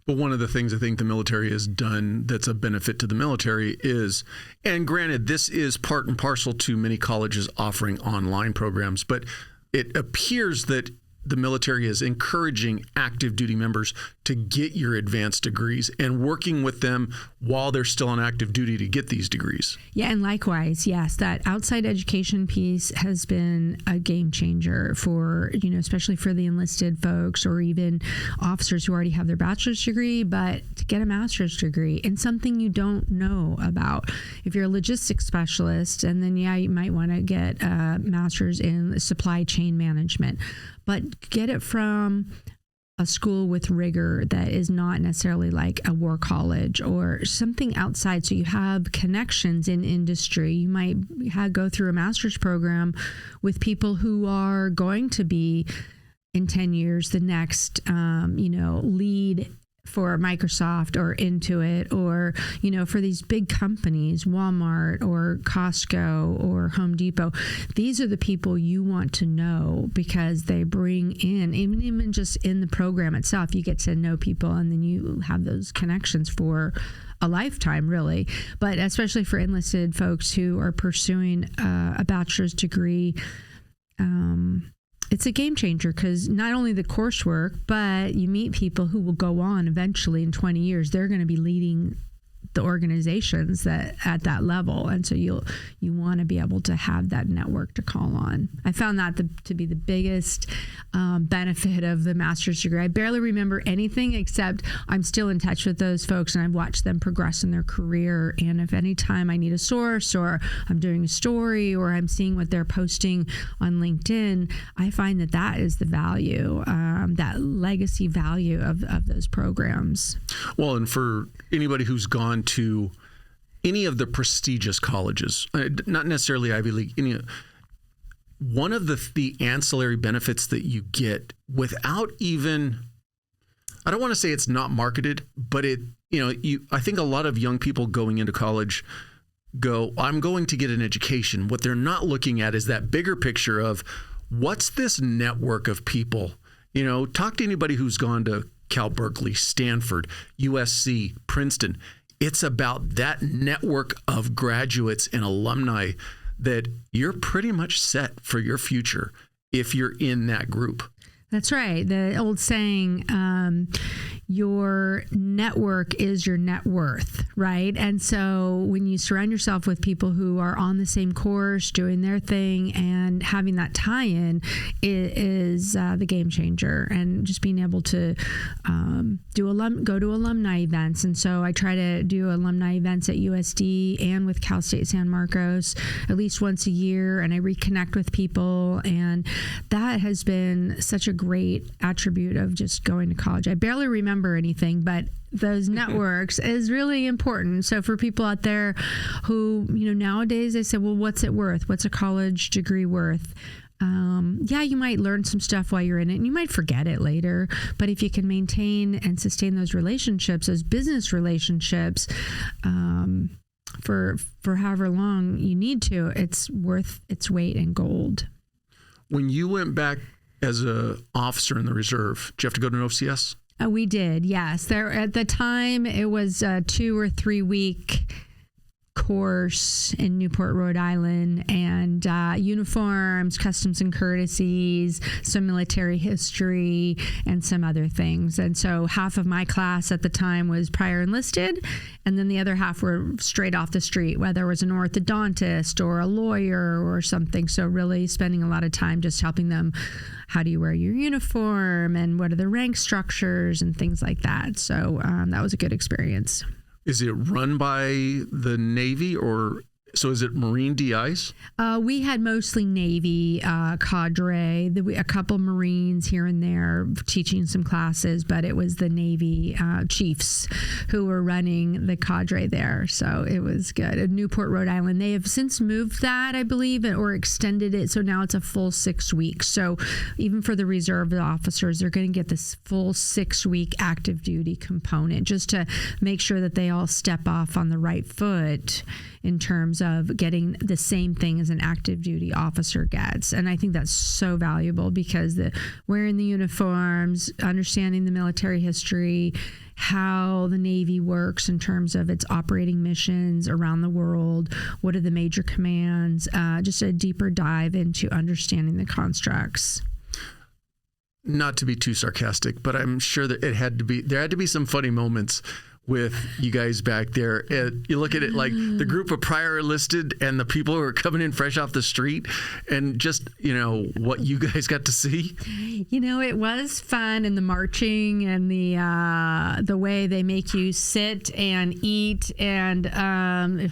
Speaker 2: But one of the things I think the military has done that's a benefit to the military is, and granted, this is part and parcel to many colleges offering online programs, but it appears that the military is encouraging active duty members to get your advanced degrees and working with them while they're still on active duty to get these degrees.
Speaker 1: Yeah, and likewise, yes, that outside education piece has been a game changer for, especially for the enlisted folks or even officers who already have their bachelor's degree, but to get a master's degree in something you don't know about. If you're a logistics specialist, and then, you might want to get a master's in supply chain management, but get it from a school with rigor that is not necessarily like a war college or something outside. So you have connections in industry. You might go through a master's program with people who are going to be in 10 years the next, lead for Microsoft or Intuit or, for these big companies, Walmart or Costco or Home Depot. These are the people you want to know because they bring in, even just in the program itself, you get to know people and then you have those connections for a lifetime, really. But especially for enlisted folks who are pursuing a bachelor's degree, it's a game changer because not only the coursework, but you meet people who will go on eventually in 20 years. They're going to be leading the organizations that at that level. And so you want to be able to have that network to call on. I found that to be the biggest benefit of the master's degree. I barely remember anything except I'm still in touch with those folks and I've watched them progress in their career. And if any time I need a source or I'm doing a story or I'm seeing what they're posting on LinkedIn, I find that is the value, that legacy value of those programs.
Speaker 2: Well, and for anybody who's gone to any of the prestigious colleges, not necessarily Ivy League, one of the ancillary benefits that you get without even, I don't want to say it's not marketed, but I think a lot of young people going into college go, I'm going to get an education. What they're not looking at is that bigger picture of what's this network of people. Talk to anybody who's gone to Cal Berkeley, Stanford, USC, Princeton. It's about that network of graduates and alumni that you're pretty much set for your future if you're in that group.
Speaker 1: That's right. The old saying, your network is your net worth, right? And so when you surround yourself with people who are on the same course, doing their thing, and having that tie-in is the game changer. And just being able to go to alumni events. And so I try to do alumni events at USD and with Cal State San Marcos at least once a year, and I reconnect with people. And that has been such a great attribute of just going to college. I barely remember anything, but those networks is really important. So for people out there who, nowadays they say, well, what's it worth? What's a college degree worth? You might learn some stuff while you're in it and you might forget it later. But if you can maintain and sustain those relationships, those business relationships, for however long you need to, it's worth its weight in gold.
Speaker 2: When you went back as an officer in the reserve, did you have to go to an OCS?
Speaker 1: We did, yes. There at the time, it was a 2 or 3 week course in Newport, Rhode Island, and uniforms, customs and courtesies, some military history, and some other things. And so half of my class at the time was prior enlisted, and then the other half were straight off the street, whether it was an orthodontist or a lawyer or something. So really spending a lot of time just helping them. How do you wear your uniform, and what are the rank structures and things like that. So that was a good experience.
Speaker 2: Is it run by the Navy so is it Marine DIs?
Speaker 1: We had mostly Navy cadre, a couple Marines here and there teaching some classes, but it was the Navy chiefs who were running the cadre there. So it was good. In Newport, Rhode Island, they have since moved that, I believe, or extended it. So now it's a full 6 weeks. So even for the reserve officers, they're going to get this full 6 week active duty component just to make sure that they all step off on the right foot in terms of getting the same thing as an active duty officer gets. And I think that's so valuable because wearing the uniforms, understanding the military history, how the Navy works in terms of its operating missions around the world, what are the major commands, just a deeper dive into understanding the constructs.
Speaker 2: not to be too sarcastic, but I'm sure that there had to be some funny moments with you guys back there. You look at it like the group of prior enlisted and the people who are coming in fresh off the street, and just, what you guys got to see.
Speaker 1: It was fun, and the marching and the way they make you sit and eat and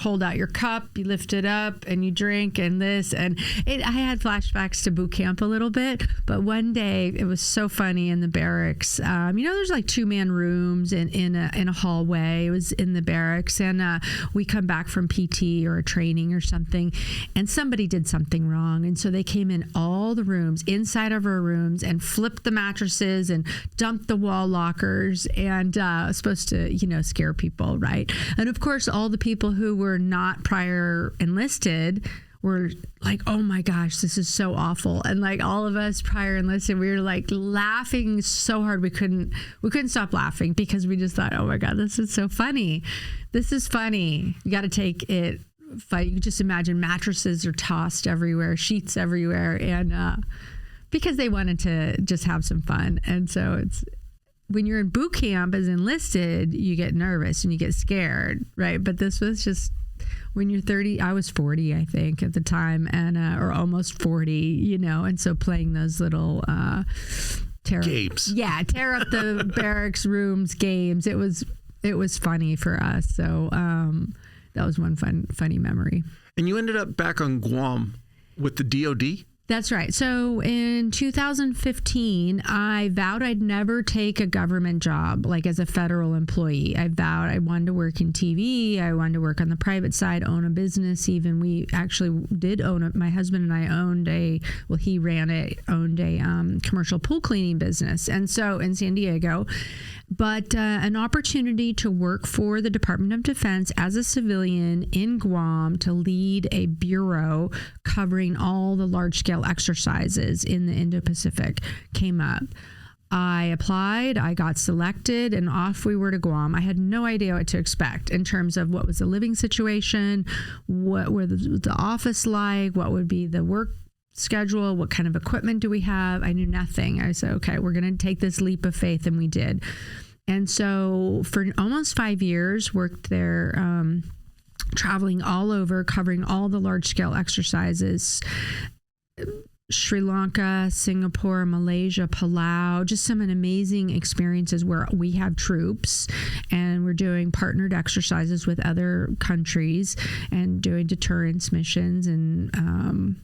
Speaker 1: hold out your cup, you lift it up and you drink and this. And I had flashbacks to boot camp a little bit, but one day it was so funny in the barracks. There's like 2-man rooms in a hallway. It was in the barracks, and we come back from PT or a training or something, and somebody did something wrong, and so they came in all the rooms, inside of our rooms, and flipped the mattresses and dumped the wall lockers, and supposed to scare people, right? And of course all the people who were not prior enlisted were like, oh my gosh, this is so awful. And like all of us prior enlisted, we were like laughing so hard we couldn't stop laughing, because we just thought, oh my God, this is so funny. This is funny. You got to take it. You can just imagine mattresses are tossed everywhere, sheets everywhere, and because they wanted to just have some fun. And so it's, when you're in boot camp as enlisted, you get nervous and you get scared, right? But this was just, when you're 30, I was 40, I think, at the time, and or almost 40, and so playing those little
Speaker 2: games.
Speaker 1: Yeah, tear up the barracks rooms games. It was funny for us. So that was one funny memory.
Speaker 2: And you ended up back on Guam with the DOD?
Speaker 1: That's right. So in 2015, I vowed I'd never take a government job, like as a federal employee. I vowed I wanted to work in TV. I wanted to work on the private side, own a business. Even we actually did own it. My husband and I owned he ran it, owned a commercial pool cleaning business. And so in San Diego, but an opportunity to work for the Department of Defense as a civilian in Guam to lead a bureau covering all the large-scale exercises in the Indo-Pacific came up. I applied, I got selected, and off we were to Guam. I had no idea what to expect in terms of what was the living situation, what were the office like, what would be the work schedule, what kind of equipment do we have. I knew nothing. I said, okay, we're going to take this leap of faith, and we did. And so for almost 5 years, worked there, traveling all over, covering all the large-scale exercises, Sri Lanka, Singapore, Malaysia, Palau, just some amazing experiences where we have troops and we're doing partnered exercises with other countries and doing deterrence missions and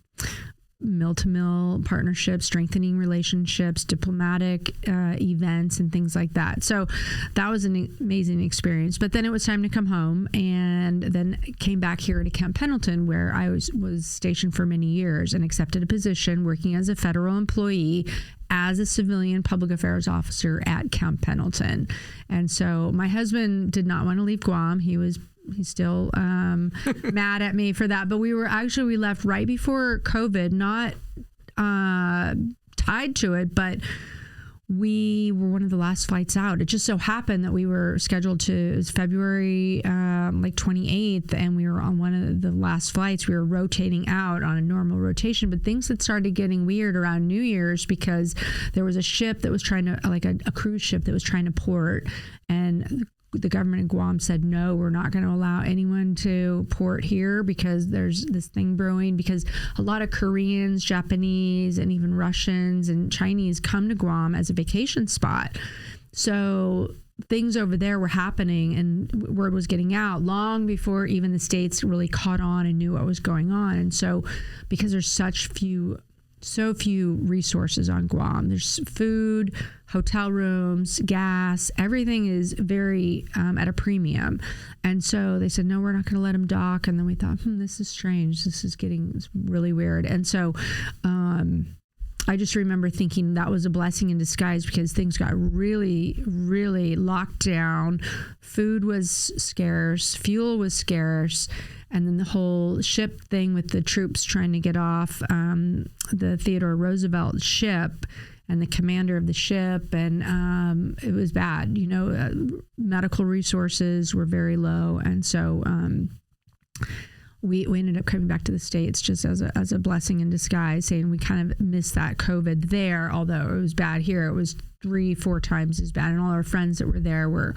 Speaker 1: mill-to-mill partnerships, strengthening relationships, diplomatic events, and things like that. So that was an amazing experience. But then it was time to come home, and then came back here to Camp Pendleton, where I was stationed for many years and accepted a position working as a federal employee as a civilian public affairs officer at Camp Pendleton. And so my husband did not want to leave Guam. He's still mad at me for that. But we left right before COVID, not tied to it, but we were one of the last flights out. It just so happened that we were scheduled it was February 28th, and we were on one of the last flights. We were rotating out on a normal rotation, but things had started getting weird around New Year's because there was a ship that was trying to, like a cruise ship that was trying to port, and the government in Guam said, no, we're not going to allow anyone to port here because there's this thing brewing, because a lot of Koreans, Japanese, and even Russians and Chinese come to Guam as a vacation spot. So things over there were happening, and word was getting out long before even the States really caught on and knew what was going on. And so because there's so few resources on Guam, there's food, hotel rooms, gas, everything is very at a premium. And so they said, no, we're not going to let them dock. And then we thought, this is strange. This is getting really weird. And so I just remember thinking that was a blessing in disguise, because things got really, really locked down. Food was scarce, fuel was scarce. And then the whole ship thing with the troops trying to get off the Theodore Roosevelt ship, and the commander of the ship, and it was bad. Medical resources were very low, and so we ended up coming back to the States just as a blessing in disguise, saying we kind of missed that COVID there, although it was bad here. It was 3-4 times as bad. And all our friends that were there were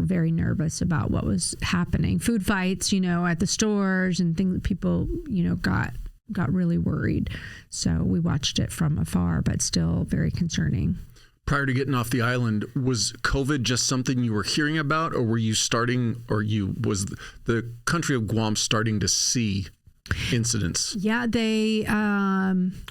Speaker 1: very nervous about what was happening. Food fights, at the stores and things that people, got really worried. So we watched it from afar, but still very concerning.
Speaker 2: Prior to getting off the island, was COVID just something you were hearing about, or was the country of Guam starting to see incidents?
Speaker 1: Yeah, they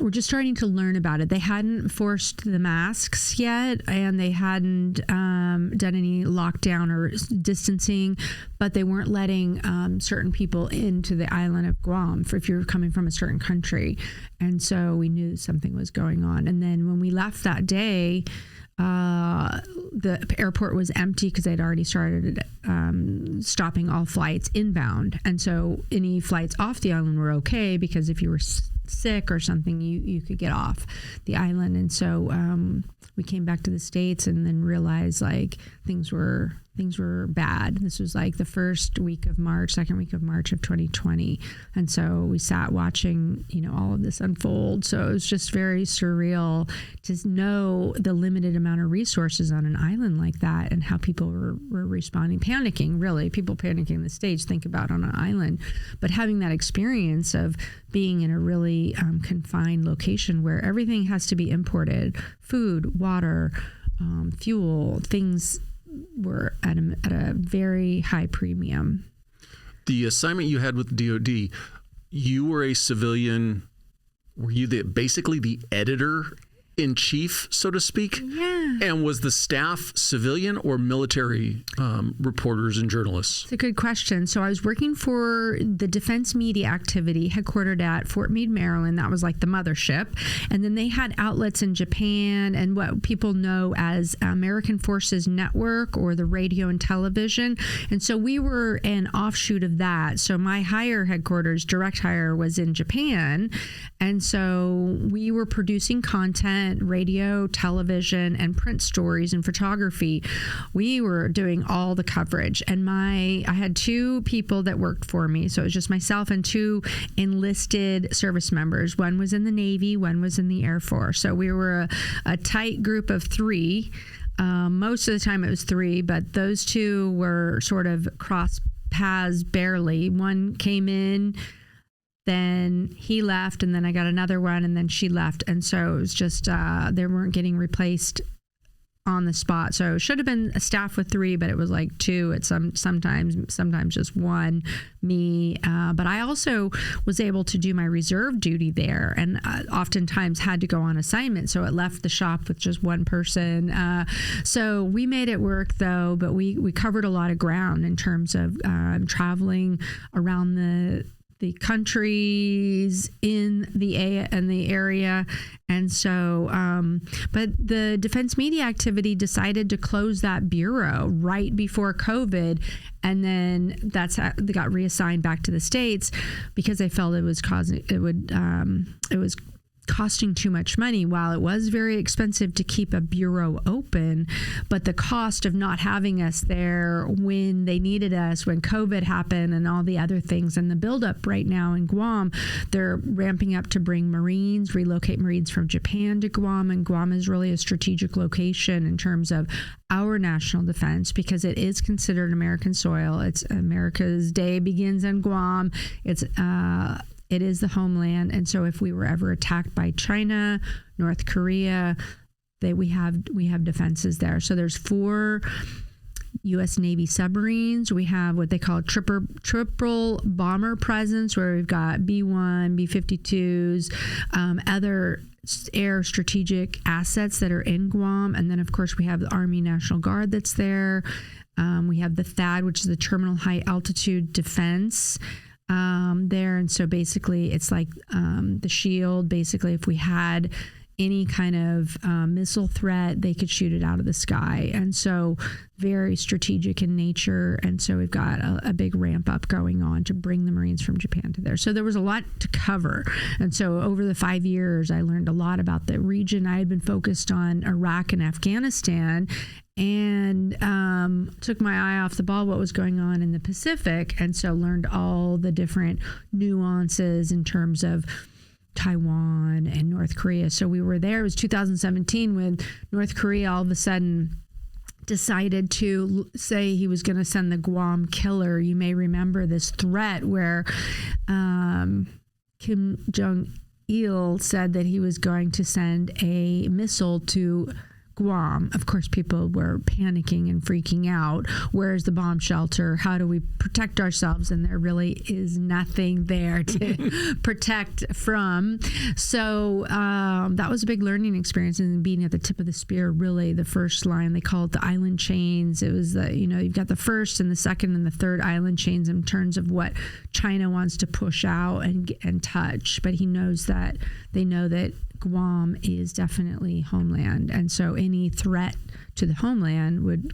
Speaker 1: were just starting to learn about it. They hadn't forced the masks yet, and they hadn't done any lockdown or distancing, but they weren't letting certain people into the island of Guam if you're coming from a certain country. And so we knew something was going on. And then when we left that day, the airport was empty because they'd already started stopping all flights inbound. And so any flights off the island were okay, because if you were sick or something, you could get off the island. And so we came back to the States and then realized things were bad. This was the second week of March of 2020. And so we sat watching, all of this unfold. So it was just very surreal to know the limited amount of resources on an island like that and how people were responding, panicking, really. People panicking in the States, think about on an island. But having that experience of being in a really confined location where everything has to be imported, food, water, fuel, things were at a very high premium.
Speaker 2: The assignment you had with DOD, you were a civilian. Were you basically the editor-in-chief, so to speak?
Speaker 1: Yeah.
Speaker 2: And was the staff civilian or military reporters and journalists?
Speaker 1: It's a good question. So I was working for the Defense Media Activity headquartered at Fort Meade, Maryland. That was like the mothership. And then they had outlets in Japan and what people know as American Forces Network, or the radio and television. And so we were an offshoot of that. So my headquarters, direct hire, was in Japan. And so we were producing content, radio, television, and print stories and photography. We were doing all the coverage. And I had 2 people that worked for me. So it was just myself and 2 enlisted service members. One was in the Navy, one was in the Air Force. So we were a tight group of 3. Most of the time it was 3, but those 2 were sort of cross paths barely. One came in, then he left, and then I got another one, and then she left. And so it was just, they weren't getting replaced on the spot. So it should have been a staff with 3, but it was 2 at sometimes just 1, me. But I also was able to do my reserve duty there, and oftentimes had to go on assignment. So it left the shop with just 1 person. So we made it work though, but we covered a lot of ground in terms of traveling around the countries in the area. And so, but the Defense Media Activity decided to close that bureau right before COVID. And then they got reassigned back to the States because they felt it was costing too much money. While it was very expensive to keep a bureau open, but the cost of not having us there when they needed us, when COVID happened and all the other things, and the buildup right now in Guam, they're ramping up to relocate Marines from Japan to Guam, and Guam is really a strategic location in terms of our national defense because it is considered American soil. It's America's day begins in Guam. It is the homeland. And so if we were ever attacked by China, North Korea, we have defenses there. So there's 4 U.S. Navy submarines. We have what they call triple bomber presence, where we've got B-1, B-52s, other air strategic assets that are in Guam. And then, of course, we have the Army National Guard that's there. We have the THAAD, which is the Terminal High Altitude Defense. There. And so basically it's like the shield. Basically, if we had any kind of missile threat, they could shoot it out of the sky. And so very strategic in nature. And so we've got a big ramp up going on to bring the Marines from Japan to there. So there was a lot to cover. And so over the 5 years, I learned a lot about the region. I had been focused on Iraq and Afghanistan, and took my eye off the ball, what was going on in the Pacific. And so learned all the different nuances in terms of Taiwan and North Korea. So we were there. It was 2017 when North Korea all of a sudden decided to say he was going to send the Guam killer. You may remember this threat where Kim Jong-il said that he was going to send a missile to Guam. Of course, people were panicking and freaking out. Where's the bomb shelter? How do we protect ourselves? And there really is nothing there to protect from. So that was a big learning experience, and being at the tip of the spear, really the first line, they call it the island chains. It was the, you've got the first and the second and the third island chains in terms of what China wants to push out and touch. But they know that Guam is definitely homeland, and so any threat to the homeland would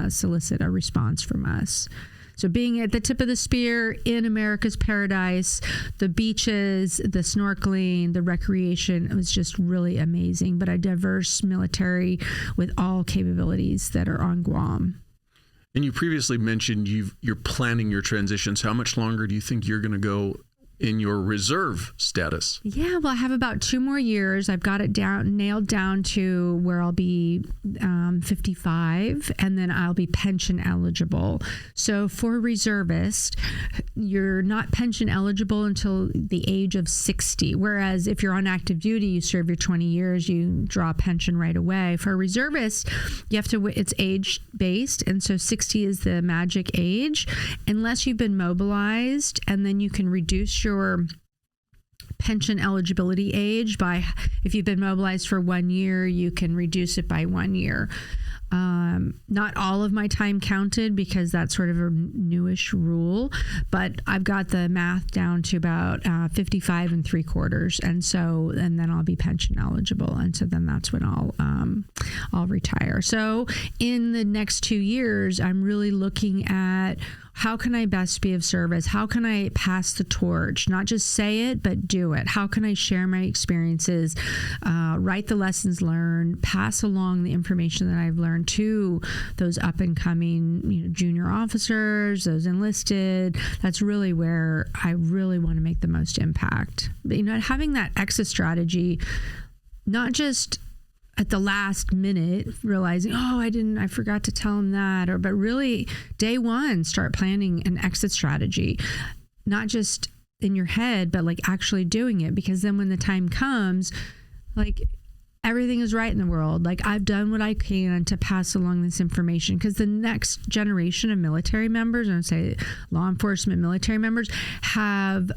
Speaker 1: solicit a response from us. So being at the tip of the spear in America's paradise, the beaches, the snorkeling, the recreation, it was just really amazing. But a diverse military with all capabilities that are on Guam.
Speaker 2: And you previously mentioned you're planning your transitions. How much longer do you think you're going to go in your reserve status?
Speaker 1: Yeah, well, I have about 2 more years. I've got it nailed down to where I'll be 55, and then I'll be pension eligible. So for reservist, you're not pension eligible until the age of 60. Whereas if you're on active duty, you serve your 20 years, you draw a pension right away. For a reservist, you have to, it's age based. And so 60 is the magic age, unless you've been mobilized, and then you can reduce your pension eligibility age by, if you've been mobilized for 1 year, you can reduce it by 1 year. Not all of my time counted because that's sort of a newish rule, but I've got the math down to about 55 3/4. And then I'll be pension eligible. And so then that's when I'll retire. So in the next 2 years, I'm really looking at how can I best be of service? How can I pass the torch? Not just say it, but do it. How can I share my experiences, write the lessons learned, pass along the information that I've learned to those up and coming, junior officers, those enlisted. That's really where I really want to make the most impact. But, having that exit strategy, not just at the last minute realizing, I forgot to tell him that, but really day one, start planning an exit strategy, not just in your head, but like actually doing it. Because then when the time comes, like everything is right in the world. Like I've done what I can to pass along this information, because the next generation of military members, and say law enforcement military members, have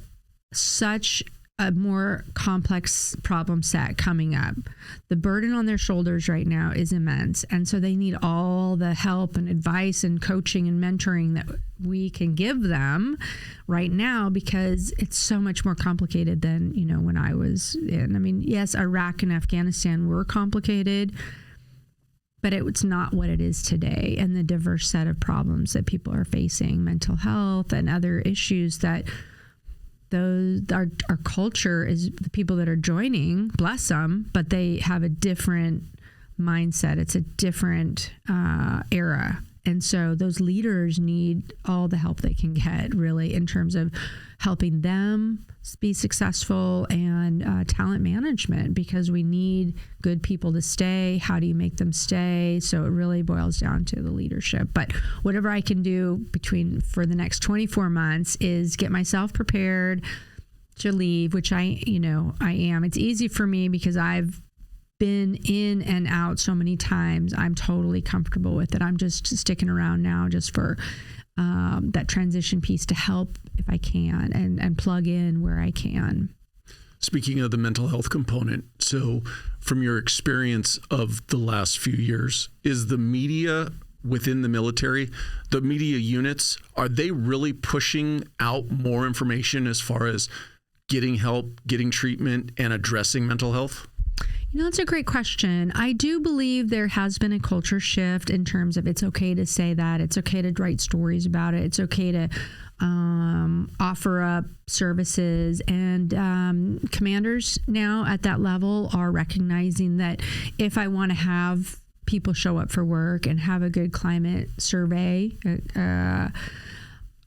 Speaker 1: such a more complex problem set coming up. The burden on their shoulders right now is immense. And so they need all the help and advice and coaching and mentoring that we can give them right now, because it's so much more complicated than, when I was in. I mean, yes, Iraq and Afghanistan were complicated, but it's not what it is today. And the diverse set of problems that people are facing, mental health and other issues that our culture is, the people that are joining, bless them, but they have a different mindset. It's a different era. And so those leaders need all the help they can get, really, in terms of helping them be successful and talent management, because we need good people to stay. How do you make them stay? So it really boils down to the leadership. But whatever I can do for the next 24 months is get myself prepared to leave, which I am. It's easy for me because I've been in and out so many times. I'm totally comfortable with it. I'm just sticking around now just for that transition piece to help if I can, and plug in where I can.
Speaker 2: Speaking of the mental health component, so from your experience of the last few years, is the media within the military, the media units, are they really pushing out more information as far as getting help, getting treatment, and addressing mental health?
Speaker 1: That's a great question. I do believe there has been a culture shift in terms of it's okay to say that. It's okay to write stories about it. It's okay to offer up services. And commanders now at that level are recognizing that if I want to have people show up for work and have a good climate survey,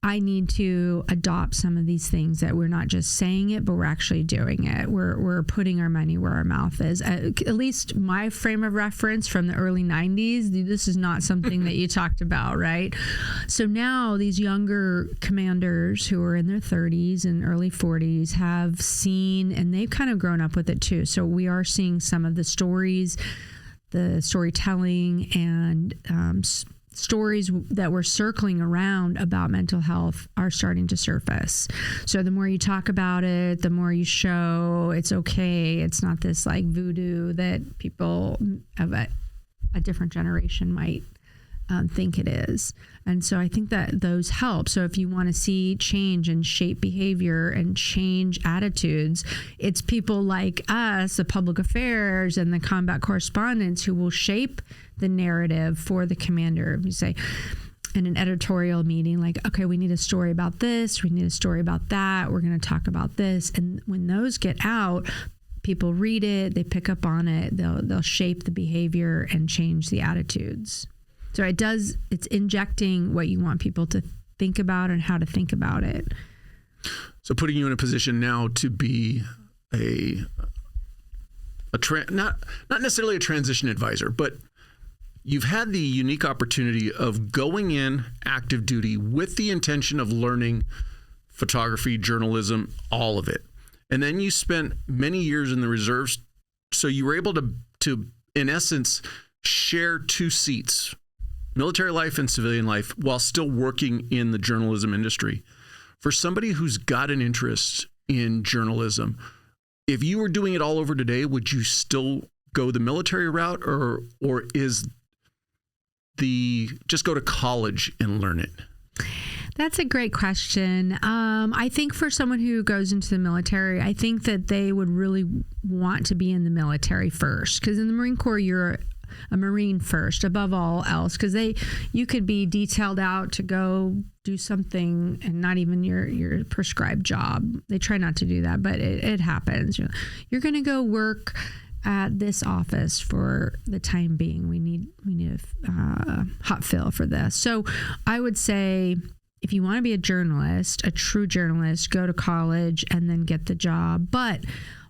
Speaker 1: I need to adopt some of these things that we're not just saying it, but we're actually doing it. We're putting our money where our mouth is. At least my frame of reference from the early 90s, this is not something that you talked about, right? So now these younger commanders who are in their 30s and early 40s have seen, and they've kind of grown up with it too. So we are seeing some of the stories, the storytelling, and stories that were circling around about mental health are starting to surface. So the more you talk about it, the more you show it's okay. It's not this like voodoo that people of a different generation might think it is. And so I think that those help. So if you want to see change and shape behavior and change attitudes, it's people like us, the public affairs and the combat correspondents, who will shape the narrative for the commander. You say in an editorial meeting, like, okay, we need a story about this, we need a story about that, we're going to talk about this. And when those get out, people read it, they pick up on it, they'll shape the behavior and change the attitudes. So it's injecting what you want people to think about and how to think about it.
Speaker 2: So putting you in a position now to be not necessarily a transition advisor, but you've had the unique opportunity of going in active duty with the intention of learning photography, journalism, all of it. And then you spent many years in the reserves. So you were able to in essence, share two seats, military life and civilian life, while still working in the journalism industry. For somebody who's got an interest in journalism, if you were doing it all over today, would you still go the military route, or is just go to college and learn it?
Speaker 1: That's a great question. I think for someone who goes into the military, I think that they would really want to be in the military first, because in the Marine Corps, you're a Marine first above all else, because you could be detailed out to go do something and not even your prescribed job. They try not to do that, but it happens. You're going to go work at this office for the time being. We need a hot fill for this. So I would say, if you want to be a journalist, a true journalist, go to college and then get the job. But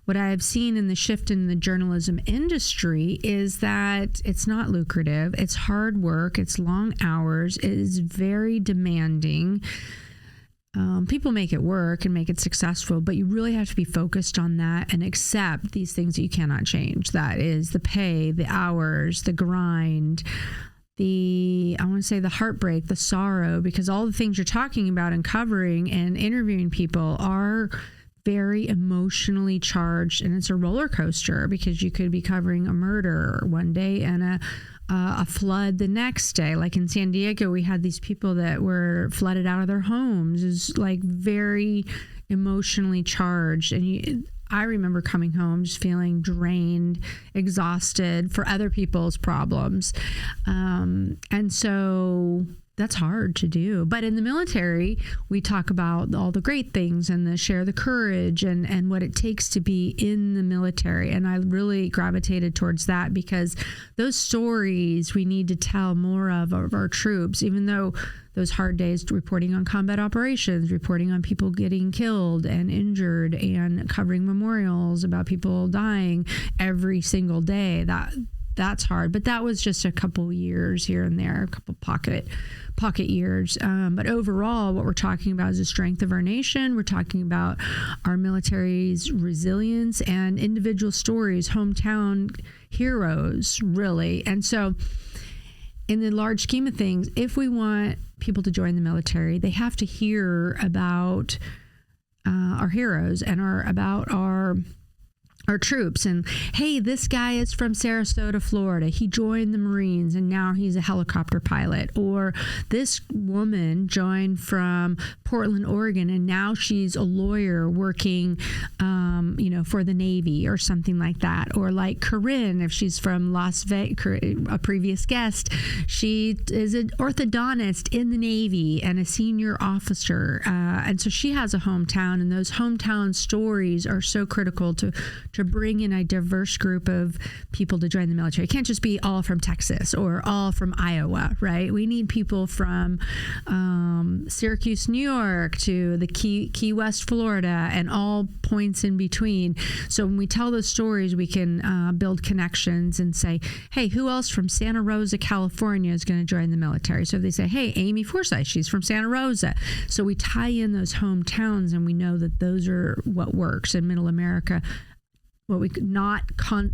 Speaker 1: what I have seen in the shift in the journalism industry is that it's not lucrative. It's hard work. It's long hours. It is very demanding. People make it work and make it successful, but you really have to be focused on that and accept these things that you cannot change. That is the pay, the hours, the grind, I want to say the heartbreak, the sorrow, because all the things you're talking about and covering and interviewing people are very emotionally charged, and it's a roller coaster, because you could be covering a murder one day and a flood the next day. Like in San Diego, we had these people that were flooded out of their homes. It was like very emotionally charged, and I remember coming home just feeling drained, exhausted for other people's problems. And so that's hard to do. But in the military, we talk about all the great things and share the courage and what it takes to be in the military. And I really gravitated towards that, because those stories we need to tell more of our troops, even though those hard days reporting on combat operations, reporting on people getting killed and injured, and covering memorials about people dying every single day. That's hard. But that was just a couple years here and there, a couple pocket years. But overall, what we're talking about is the strength of our nation. We're talking about our military's resilience and individual stories, hometown heroes, really. And so in the large scheme of things, if we want people to join the military, they have to hear about our heroes and about our our troops, and hey, this guy is from Sarasota, Florida. He joined the Marines and now he's a helicopter pilot. Or this woman joined from Portland, Oregon, and now she's a lawyer working, for the Navy or something like that. Or like Corinne, if she's from Las Vegas, a previous guest, she is an orthodontist in the Navy and a senior officer. And so she has a hometown, and those hometown stories are so critical to bring in a diverse group of people to join the military. It can't just be all from Texas or all from Iowa, right? We need people from Syracuse, New York to the Key West, Florida, and all points in between. So when we tell those stories, we can build connections and say, hey, who else from Santa Rosa, California is going to join the military? So if they say, hey, Amy Forsythe, she's from Santa Rosa. So we tie in those hometowns, and we know that those are what works in Middle America. What we could not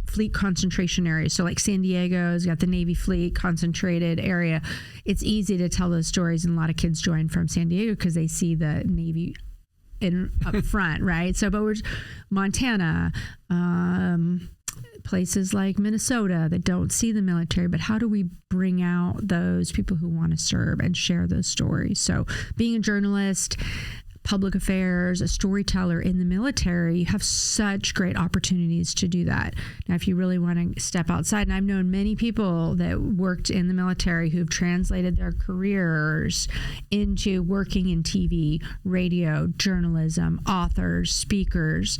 Speaker 1: fleet concentration areas. So like San Diego's got the Navy fleet concentrated area. It's easy to tell those stories, and a lot of kids join from San Diego because they see the Navy up front, right? So, but we're Montana, places like Minnesota that don't see the military, but how do we bring out those people who want to serve and share those stories? So being a journalist, public affairs, a storyteller in the military, you have such great opportunities to do that. Now, if you really want to step outside, and I've known many people that worked in the military who've translated their careers into working in TV, radio, journalism, authors, speakers,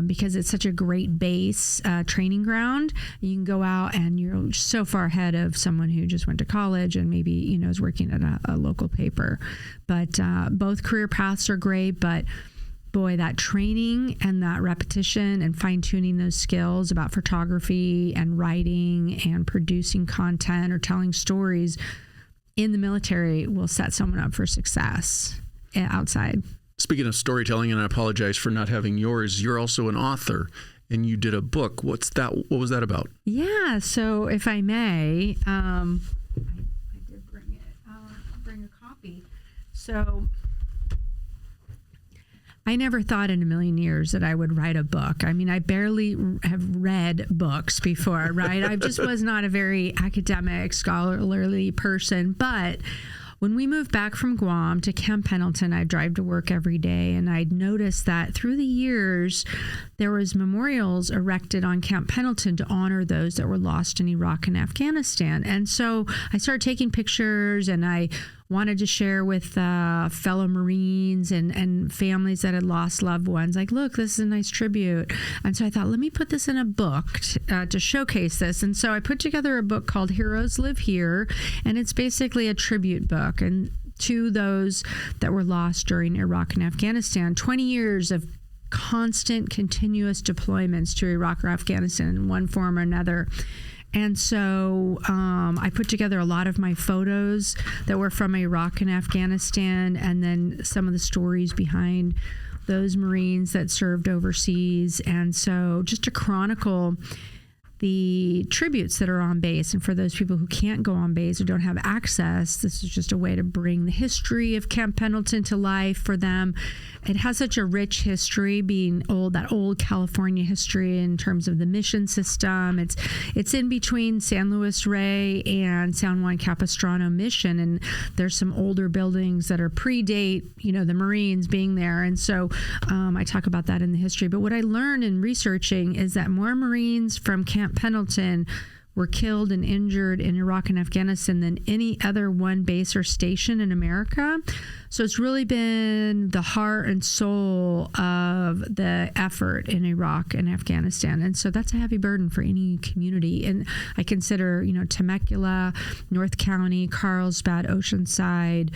Speaker 1: because it's such a great base training ground. You can go out and you're so far ahead of someone who just went to college and maybe, is working at a local paper. But both career paths are great, but boy, that training and that repetition and fine-tuning those skills about photography and writing and producing content or telling stories in the military will set someone up for success outside.
Speaker 2: Speaking of storytelling, and I apologize for not having yours, you're also an author, and you did a book. What was that about? Yeah,
Speaker 1: so if I may, I did bring it. I'll bring a copy. So I never thought in a million years that I would write a book. I mean, I barely have read books before, right? I just was not a very academic, scholarly person. But when we moved back from Guam to Camp Pendleton, I'd drive to work every day, and I'd noticed that through the years, there was memorials erected on Camp Pendleton to honor those that were lost in Iraq and Afghanistan. And so I started taking pictures, and I wanted to share with fellow Marines and families that had lost loved ones. Like, look, this is a nice tribute. And so I thought, let me put this in a book to showcase this. And so I put together a book called Heroes Live Here, and it's basically a tribute book and to those that were lost during Iraq and Afghanistan. 20 years of constant, continuous deployments to Iraq or Afghanistan in one form or another. And so I put together a lot of my photos that were from Iraq and Afghanistan, and then some of the stories behind those Marines that served overseas. And so just to chronicle the tributes that are on base. And for those people who can't go on base or don't have access, this is just a way to bring the history of Camp Pendleton to life for them. It has such a rich history, being that old California history in terms of the mission system. It's in between San Luis Rey and San Juan Capistrano mission, and there's some older buildings that are predate, the Marines being there. And so I talk about that in the history. But what I learned in researching is that more Marines from Camp Pendleton were killed and injured in Iraq and Afghanistan than any other one base or station in America. So it's really been the heart and soul of the effort in Iraq and Afghanistan. And so that's a heavy burden for any community. And I consider, Temecula, North County, Carlsbad, Oceanside,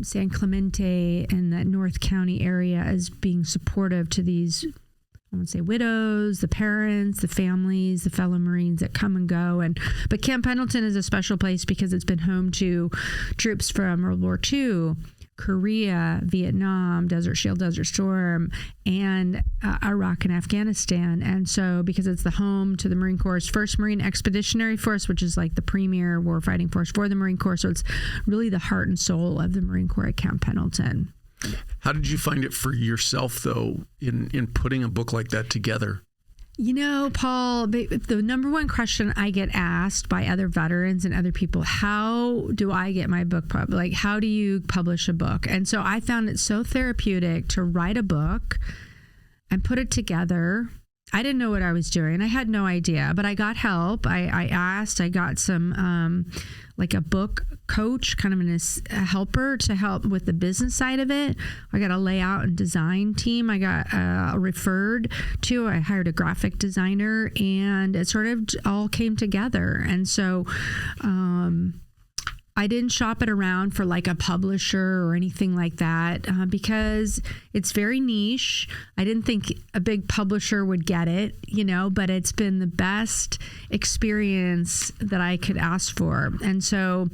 Speaker 1: San Clemente, and that North County area as being supportive to these, I would say, widows, the parents, the families, the fellow Marines that come and go. But Camp Pendleton is a special place because it's been home to troops from World War II, Korea, Vietnam, Desert Shield, Desert Storm, and Iraq and Afghanistan. And so because it's the home to the Marine Corps' 1st Marine Expeditionary Force, which is like the premier warfighting force for the Marine Corps. So it's really the heart and soul of the Marine Corps at Camp Pendleton.
Speaker 2: How did you find it for yourself, though, in putting a book like that together?
Speaker 1: Paul, the number one question I get asked by other veterans and other people, how do I get my book published? Like, how do you publish a book? And so I found it so therapeutic to write a book and put it together. I didn't know what I was doing. I had no idea, but I got help. I asked, I got some, like a book coach, kind of a helper to help with the business side of it. I got a layout and design team. I got referred to. I hired a graphic designer, and it sort of all came together. And so, I didn't shop it around for like a publisher or anything like that because it's very niche. I didn't think a big publisher would get it, but it's been the best experience that I could ask for. And so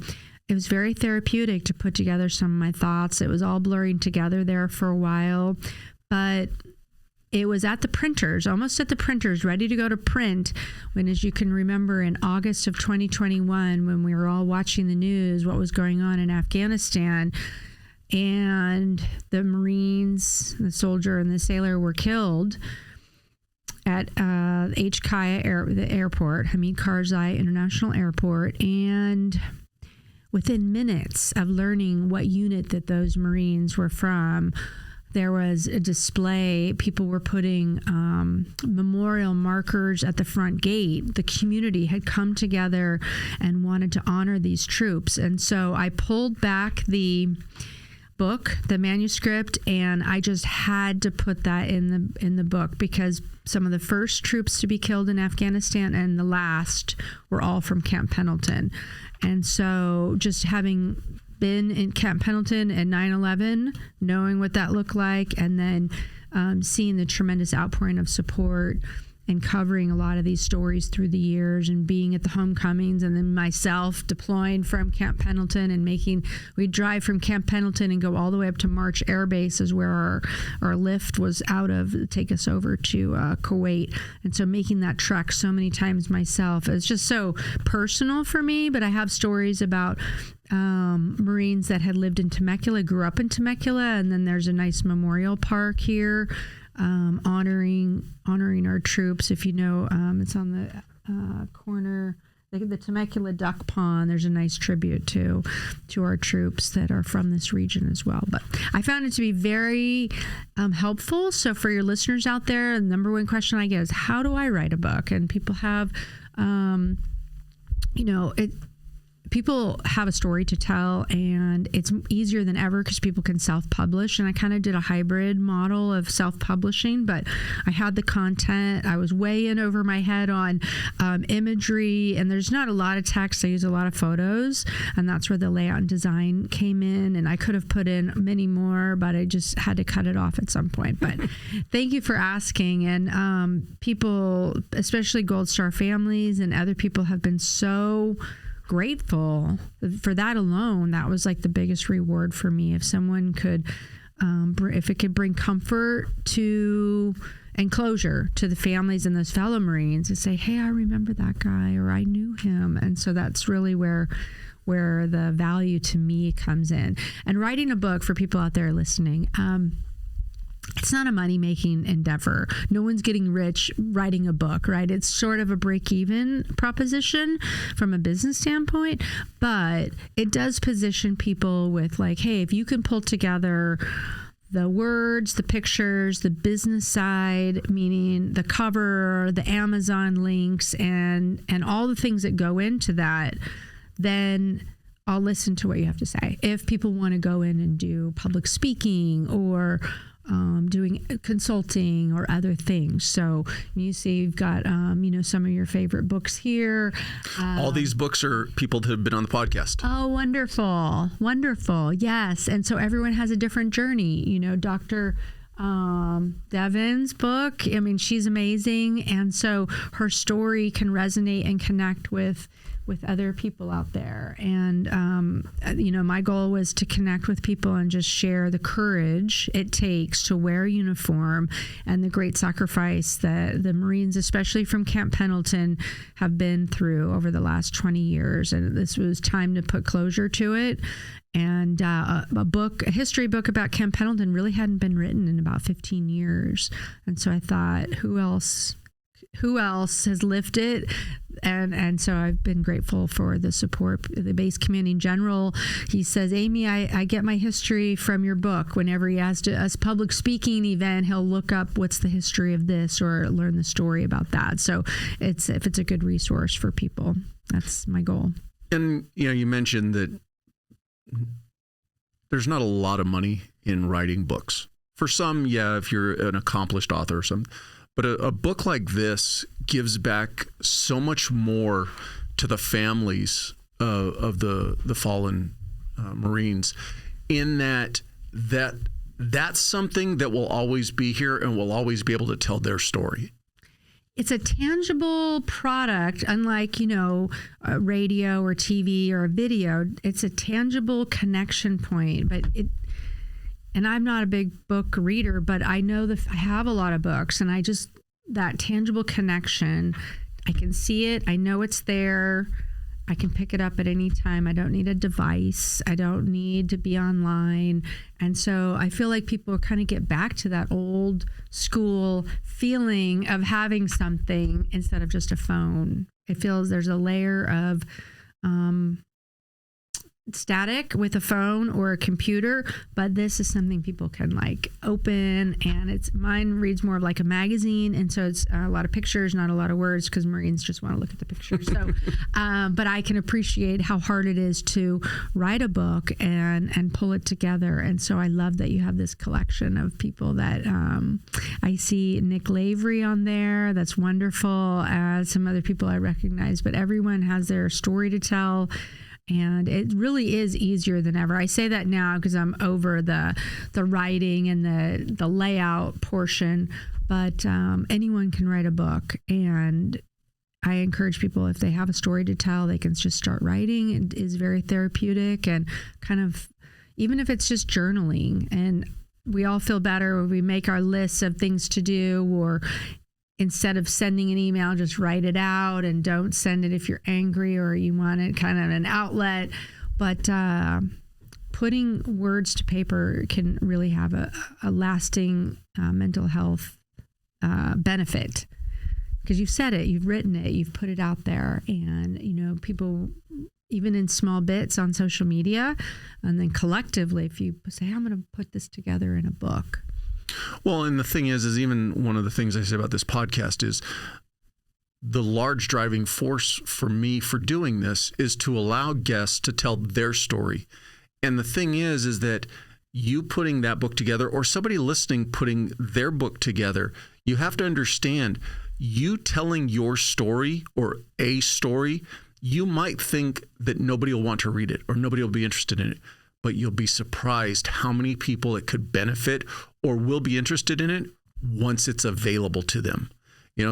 Speaker 1: it was very therapeutic to put together some of my thoughts. It was all blurring together there for a while, but it was at the printers, almost at the printers, ready to go to print, when, as you can remember, in August of 2021, when we were all watching the news, what was going on in Afghanistan, and the Marines, the soldier and the sailor, were killed at HKIA, the airport, Hamid Karzai International Airport, and within minutes of learning what unit that those Marines were from, there was a display. People were putting memorial markers at the front gate. The community had come together and wanted to honor these troops. And so I pulled back the book, the manuscript, and I just had to put that in the book, because some of the first troops to be killed in Afghanistan and the last were all from Camp Pendleton. And so just having been in Camp Pendleton at 9/11, knowing what that looked like, and then seeing the tremendous outpouring of support and covering a lot of these stories through the years, and being at the homecomings, and then myself deploying from Camp Pendleton and we'd drive from Camp Pendleton and go all the way up to March Air Base, is where our lift was out of, to take us over to Kuwait. And so making that trek so many times myself, it's just so personal for me. But I have stories about Marines that had lived in Temecula, grew up in Temecula, and then there's a nice memorial park here, honoring our troops. If you know, it's on the corner, the Temecula Duck Pond. There's a nice tribute to our troops that are from this region as well. But I found it to be very helpful. So for your listeners out there, the number one question I get is, how do I write a book? And people have, people have a story to tell, and it's easier than ever because people can self-publish. And I kind of did a hybrid model of self-publishing, but I had the content. I was way in over my head on imagery, and there's not a lot of text. I use a lot of photos, and that's where the layout and design came in. And I could have put in many more, but I just had to cut it off at some point. But thank you for asking. And people, especially Gold Star families and other people, have been so grateful for that alone. That was like the biggest reward for me. If someone could, if it could bring comfort to and closure to the families and those fellow Marines, and say, hey, I remember that guy, or I knew him. And so that's really where the value to me comes in. And writing a book, for people out there listening, it's not a money-making endeavor. No one's getting rich writing a book, right? It's sort of a break-even proposition from a business standpoint, but it does position people with, like, hey, if you can pull together the words, the pictures, the business side, meaning the cover, the Amazon links, and all the things that go into that, then I'll listen to what you have to say. If people want to go in and do public speaking or doing consulting or other things. So you see, you've got, some of your favorite books here.
Speaker 2: All these books are people that have been on the podcast.
Speaker 1: Oh, wonderful. Wonderful. Yes. And so everyone has a different journey. Dr. Devon's book, I mean, she's amazing. And so her story can resonate and connect with with other people out there. And, my goal was to connect with people and just share the courage it takes to wear a uniform and the great sacrifice that the Marines, especially from Camp Pendleton, have been through over the last 20 years. And this was time to put closure to it. And a history book about Camp Pendleton really hadn't been written in about 15 years. And so I thought, who else has lived it? And so I've been grateful for the support. The base commanding general, he says, Amy, I get my history from your book. Whenever he has a public speaking event, he'll look up what's the history of this or learn the story about that. So if it's a good resource for people, that's my goal. And,
Speaker 2: you mentioned that there's not a lot of money in writing books. For some, if you're an accomplished author or something. But a book like this gives back so much more to the families of the fallen Marines, in that's something that will always be here and will always be able to tell their story.
Speaker 1: It's a tangible product, unlike, a radio or TV or a video. It's a tangible connection point, and I'm not a big book reader, but I know that I have a lot of books, and that tangible connection, I can see it. I know it's there. I can pick it up at any time. I don't need a device. I don't need to be online. And so I feel like people kind of get back to that old school feeling of having something instead of just a phone. It feels there's a layer of static with a phone or a computer, but this is something people can open, and mine reads more of like a magazine, and so it's a lot of pictures, not a lot of words, because Marines just want to look at the pictures. So but I can appreciate how hard it is to write a book and pull it together. And so I love that you have this collection of people that I see Nick Lavery on there. That's wonderful. Some other people I recognize, but everyone has their story to tell. And it really is easier than ever. I say that now because I'm over the writing and the layout portion, but anyone can write a book. And I encourage people, if they have a story to tell, they can just start writing. It is very therapeutic, and kind of, even if it's just journaling, and we all feel better when we make our lists of things to do, or instead of sending an email, just write it out, and don't send it if you're angry or you want it kind of an outlet. But putting words to paper can really have a lasting mental health benefit, because you've said it, you've written it, you've put it out there, and people, even in small bits on social media, and then collectively, if you say, I'm going to put this together in a book.
Speaker 2: Well, and the thing is even one of the things I say about this podcast is the large driving force for me for doing this is to allow guests to tell their story. And the thing is that you putting that book together, or somebody listening putting their book together, you have to understand, you telling your story or a story, you might think that nobody will want to read it or nobody will be interested in it. But you'll be surprised how many people it could benefit or will be interested in it once it's available to them.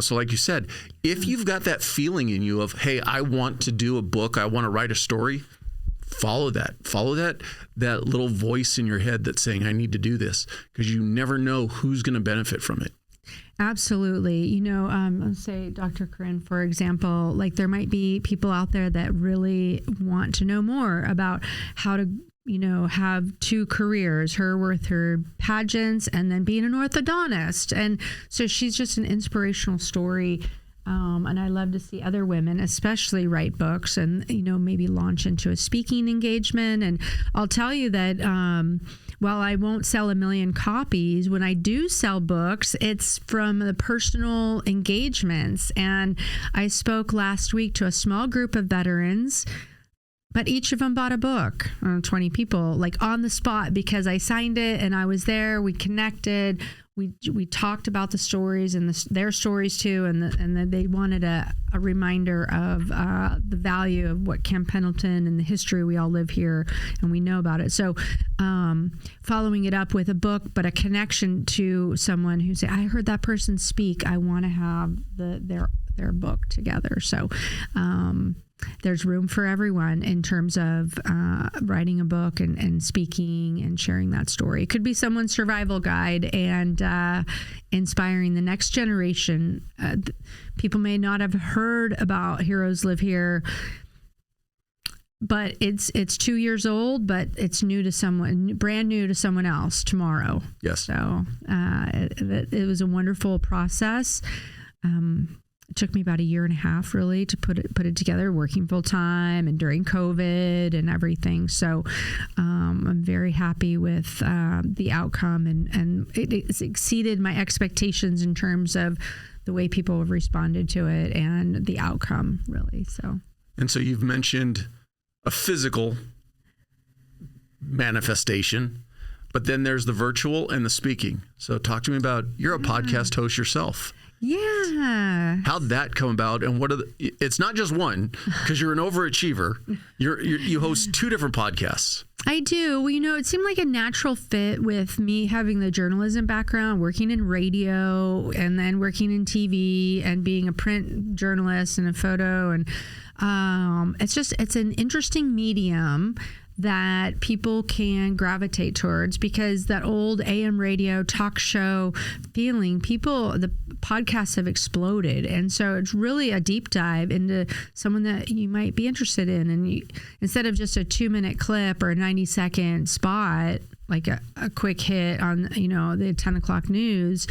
Speaker 2: So like you said, if you've got that feeling in you of, hey, I want to do a book, I want to write a story, follow that little voice in your head that's saying, I need to do this, because you never know who's going to benefit from it.
Speaker 1: Absolutely. Let's say Dr. Corinne, for example, there might be people out there that really want to know more about how to have two careers, her with her pageants and then being an orthodontist. And so she's just an inspirational story. And I love to see other women, especially, write books and, maybe launch into a speaking engagement. And I'll tell you that while I won't sell 1 million copies, when I do sell books, it's from the personal engagements. And I spoke last week to a small group of veterans, but each of them bought a book, 20 people, on the spot, because I signed it and I was there. We connected. We talked about the stories and their stories too, and then they wanted a reminder of the value of what Camp Pendleton and the history. We all live here and we know about it. So following it up with a book, but a connection to someone who say, I heard that person speak. I want to have their book together. So there's room for everyone in terms of writing a book and speaking and sharing that story. It could be someone's survival guide and inspiring the next generation. People may not have heard about Heroes Live Here, but it's 2 years old, but it's new to someone, brand new to someone else tomorrow.
Speaker 2: Yes.
Speaker 1: So it was a wonderful process. It took me about 1.5 years really to put it together, working full time and during COVID and everything. So I'm very happy with the outcome, and it exceeded my expectations in terms of the way people have responded to it and the outcome, really. So.
Speaker 2: And so you've mentioned a physical manifestation, but then there's the virtual and the speaking. So talk to me about, you're a podcast host yourself.
Speaker 1: Yeah.
Speaker 2: How'd that come about? And what are it's not just one, because you're an overachiever. You host 2 different podcasts.
Speaker 1: I do. Well, it seemed like a natural fit with me having the journalism background, working in radio and then working in TV and being a print journalist and a photo. And it's an interesting medium that people can gravitate towards, because that old AM radio talk show feeling, the podcasts have exploded. And so it's really a deep dive into someone that you might be interested in. And instead of just a 2-minute clip or a 90-second spot, like a quick hit on, the 10 o'clock news,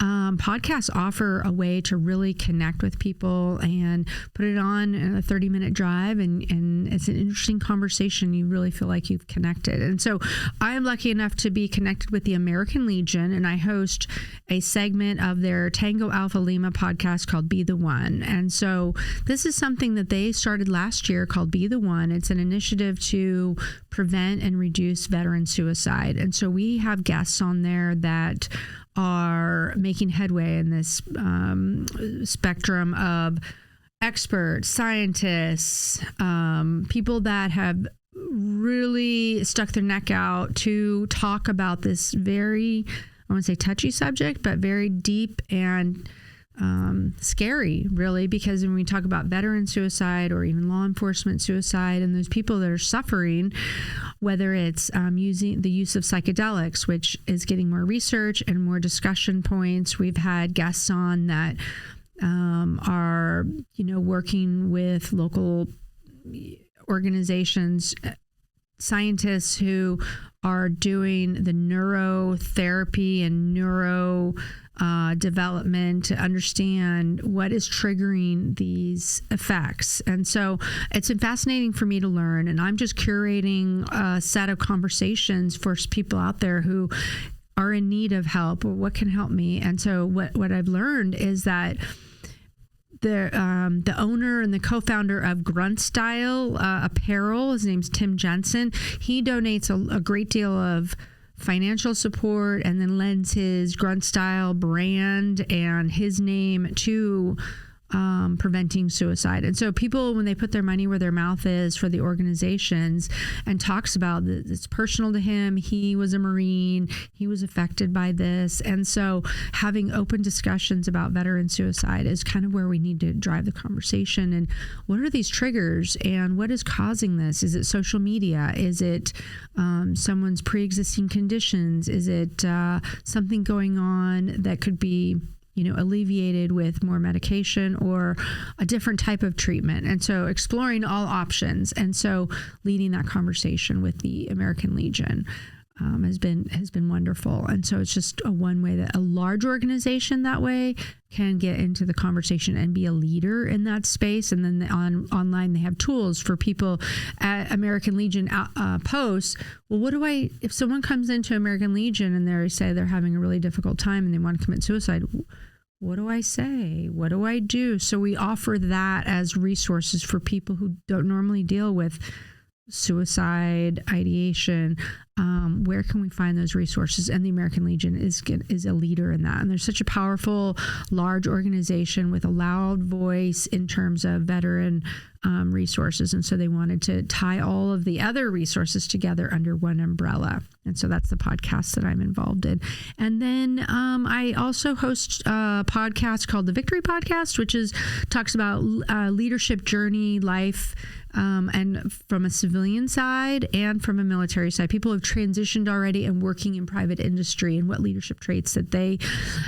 Speaker 1: podcasts offer a way to really connect with people and put it on a 30-minute drive. And it's an interesting conversation. You really feel like you've connected. And so I am lucky enough to be connected with the American Legion, and I host a segment of their Tango Alpha Lima podcast called Be the One. And so this is something that they started last year called Be the One. It's an initiative to prevent and reduce veteran suicide. And so we have guests on there that are making headway in this spectrum of experts, scientists, people that have really stuck their neck out to talk about this very, I wouldn't say touchy subject, but very deep and scary, really, because when we talk about veteran suicide or even law enforcement suicide and those people that are suffering, whether it's using the use of psychedelics, which is getting more research and more discussion points. We've had guests on that are, working with local organizations, scientists who are doing the neurotherapy and neuro development to understand what is triggering these effects. And so it's been fascinating for me to learn, and I'm just curating a set of conversations for people out there who are in need of help, or what can help me. And so what I've learned is that the owner and the co-founder of Grunt Style Apparel, his name's Tim Jensen, he donates a great deal of financial support and then lends his Grunt Style brand and his name to preventing suicide. And so people, when they put their money where their mouth is for the organizations, and talks about it's personal to him, he was a Marine, he was affected by this. And so having open discussions about veteran suicide is kind of where we need to drive the conversation. And what are these triggers and what is causing this? Is it social media? Is it someone's pre-existing conditions? Is it something going on that could be alleviated with more medication or a different type of treatment? And so exploring all options. And so leading that conversation with the American Legion has been wonderful. And so it's just one way that a large organization that way can get into the conversation and be a leader in that space. And then online, they have tools for people at American Legion posts. Well, if someone comes into American Legion and they say they're having a really difficult time and they want to commit suicide, what do I say? What do I do? So we offer that as resources for people who don't normally deal with suicide, ideation, where can we find those resources? And the American Legion is a leader in that. And there's such a powerful, large organization with a loud voice in terms of veteran resources. And so they wanted to tie all of the other resources together under one umbrella. And so that's the podcast that I'm involved in. And then I also host a podcast called the Victory Podcast, which talks about leadership journey, life, and from a civilian side and from a military side. People have transitioned already and working in private industry, and what leadership traits that they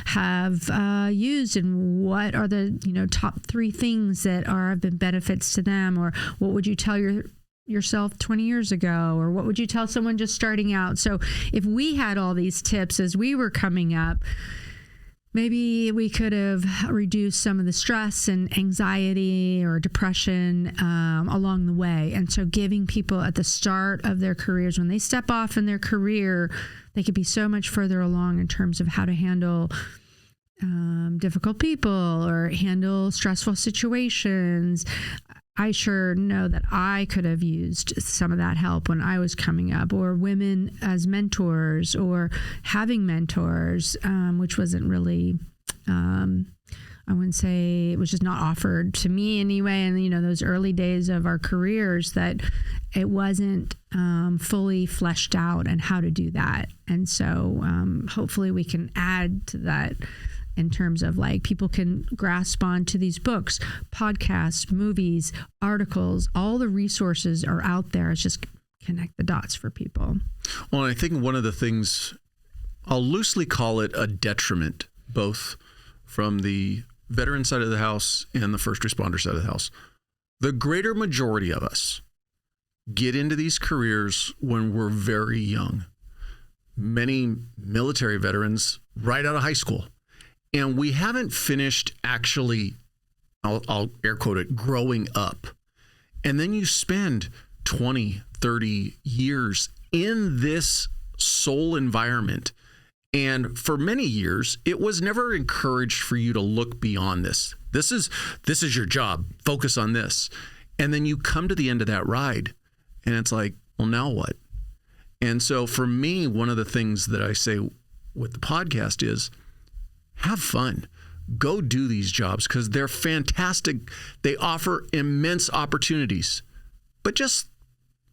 Speaker 1: have used, and what are the top 3 things that have been benefits to them, or what would you tell yourself 20 years ago, or what would you tell someone just starting out? So if we had all these tips as we were coming up, maybe we could have reduced some of the stress and anxiety or depression along the way. And so giving people at the start of their careers, when they step off in their career, they could be so much further along in terms of how to handle difficult people or handle stressful situations. I sure know that I could have used some of that help when I was coming up, or women as mentors, or having mentors, which wasn't really, I wouldn't say, it was just not offered to me anyway. And, those early days of our careers, that it wasn't fully fleshed out and how to do that. And so hopefully we can add to that in terms of people can grasp onto these books, podcasts, movies, articles. All the resources are out there. It's just connect the dots for people.
Speaker 2: Well, I think one of the things, I'll loosely call it a detriment, both from the veteran side of the house and the first responder side of the house. The greater majority of us get into these careers when we're very young. Many military veterans right out of high school. And we haven't finished actually, I'll air quote it, growing up. And then you spend 20, 30 years in this soul environment. And for many years, it was never encouraged for you to look beyond this. This is your job. Focus on this. And then you come to the end of that ride and it's like, well, now what? And so for me, one of the things that I say with the podcast is, have fun. Go do these jobs because they're fantastic. They offer immense opportunities. But just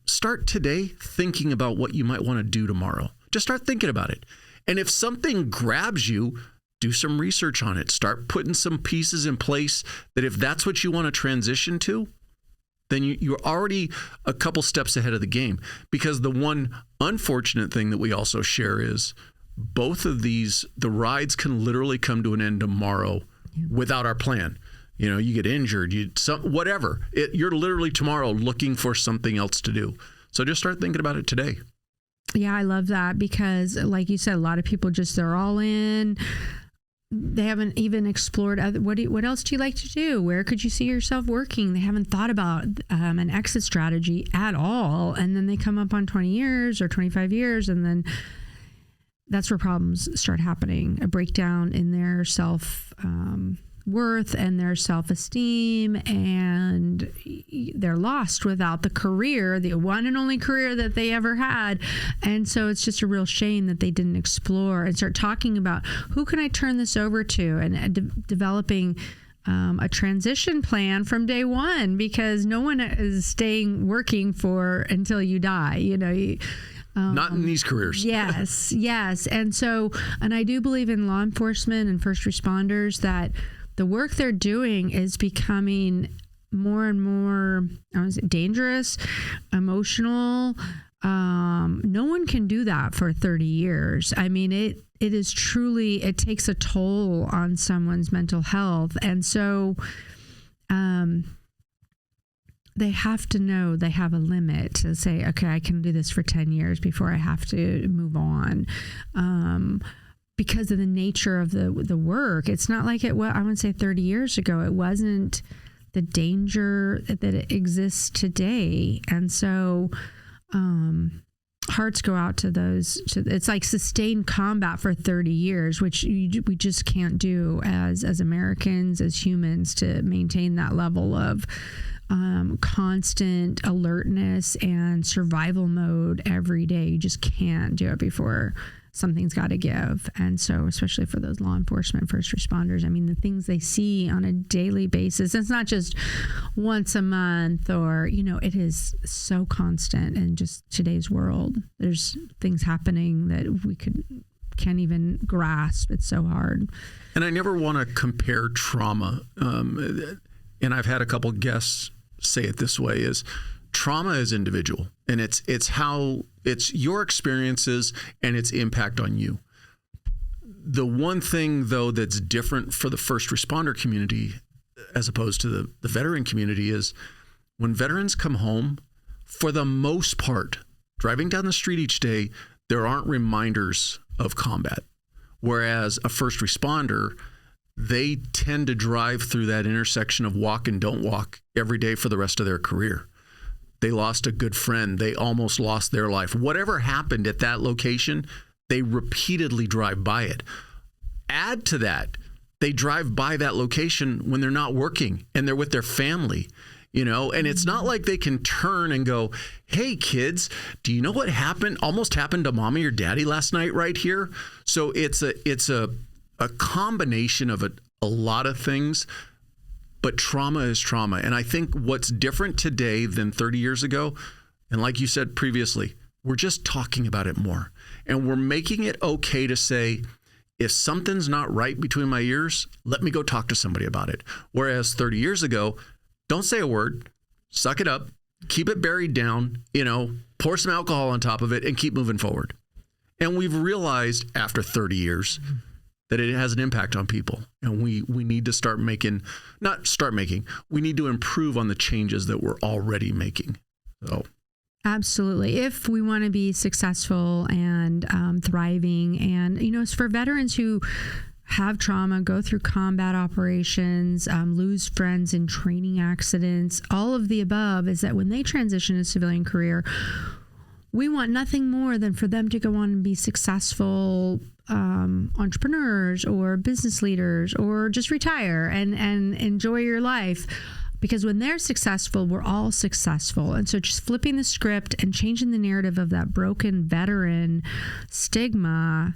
Speaker 2: start today thinking about what you might want to do tomorrow. Just start thinking about it. And if something grabs you, do some research on it. Start putting some pieces in place that if that's what you want to transition to, then you're already a couple steps ahead of the game. Because the one unfortunate thing that we also share is both of these, the rides can literally come to an end tomorrow without our plan. You get injured, whatever. You're literally tomorrow looking for something else to do. So just start thinking about it today.
Speaker 1: Yeah, I love that because, like you said, a lot of people they're all in. They haven't even explored what else do you like to do? Where could you see yourself working? They haven't thought about an exit strategy at all. And then they come up on 20 years or 25 years, and then that's where problems start happening, a breakdown in their self-worth and their self-esteem, and they're lost without the career, the one and only career that they ever had. And so it's just a real shame that they didn't explore and start talking about who can I turn this over to, and developing a transition plan from day one, because no one is staying working until you die,
Speaker 2: Not in these careers.
Speaker 1: Yes. And I do believe in law enforcement and first responders that the work they're doing is becoming more and more dangerous, emotional. No one can do that for 30 years. I mean, it is truly, it takes a toll on someone's mental health. And so, they have to know they have a limit to say, okay, I can do this for 10 years before I have to move on. Because of the nature of the work. It's not like I would say 30 years ago, it wasn't the danger that it exists today. And so, hearts go out to those. It's like sustained combat for 30 years, which we just can't do as Americans, as humans, to maintain that level of constant alertness and survival mode every day. You just can't do it before something's got to give. And so, especially for those law enforcement, first responders, I mean, the things they see on a daily basis, it's not just once a month or, it is so constant in just today's world. There's things happening that we can't even grasp. It's so hard.
Speaker 2: And I never want to compare trauma. And I've had a couple guests say it this way: is trauma is individual, and it's your experiences and its impact on you. The one thing, though, that's different for the first responder community as opposed to the veteran community is when veterans come home, for the most part, driving down the street each day, there aren't reminders of combat. Whereas a first responder, they tend to drive through that intersection of walk and don't walk every day for the rest of their career. They lost a good friend. They almost lost their life. Whatever happened at that location, they repeatedly drive by it. Add to that, they drive by that location when they're not working and they're with their family, and it's not like they can turn and go, "Hey kids, do you know what almost happened to mommy or daddy last night right here?" So it's a combination of a lot of things. But trauma is trauma. And I think what's different today than 30 years ago, and like you said previously, we're just talking about it more. And we're making it okay to say, if something's not right between my ears, let me go talk to somebody about it. Whereas 30 years ago, don't say a word, suck it up, keep it buried down, pour some alcohol on top of it and keep moving forward. And we've realized after 30 years that it has an impact on people. And we need to we need to improve on the changes that we're already making. So.
Speaker 1: Absolutely. If we want to be successful and thriving, and, it's for veterans who have trauma, go through combat operations, lose friends in training accidents, all of the above, is that when they transition to civilian career, we want nothing more than for them to go on and be successful entrepreneurs or business leaders, or just retire and enjoy your life. Because when they're successful, we're all successful. And so just flipping the script and changing the narrative of that broken veteran stigma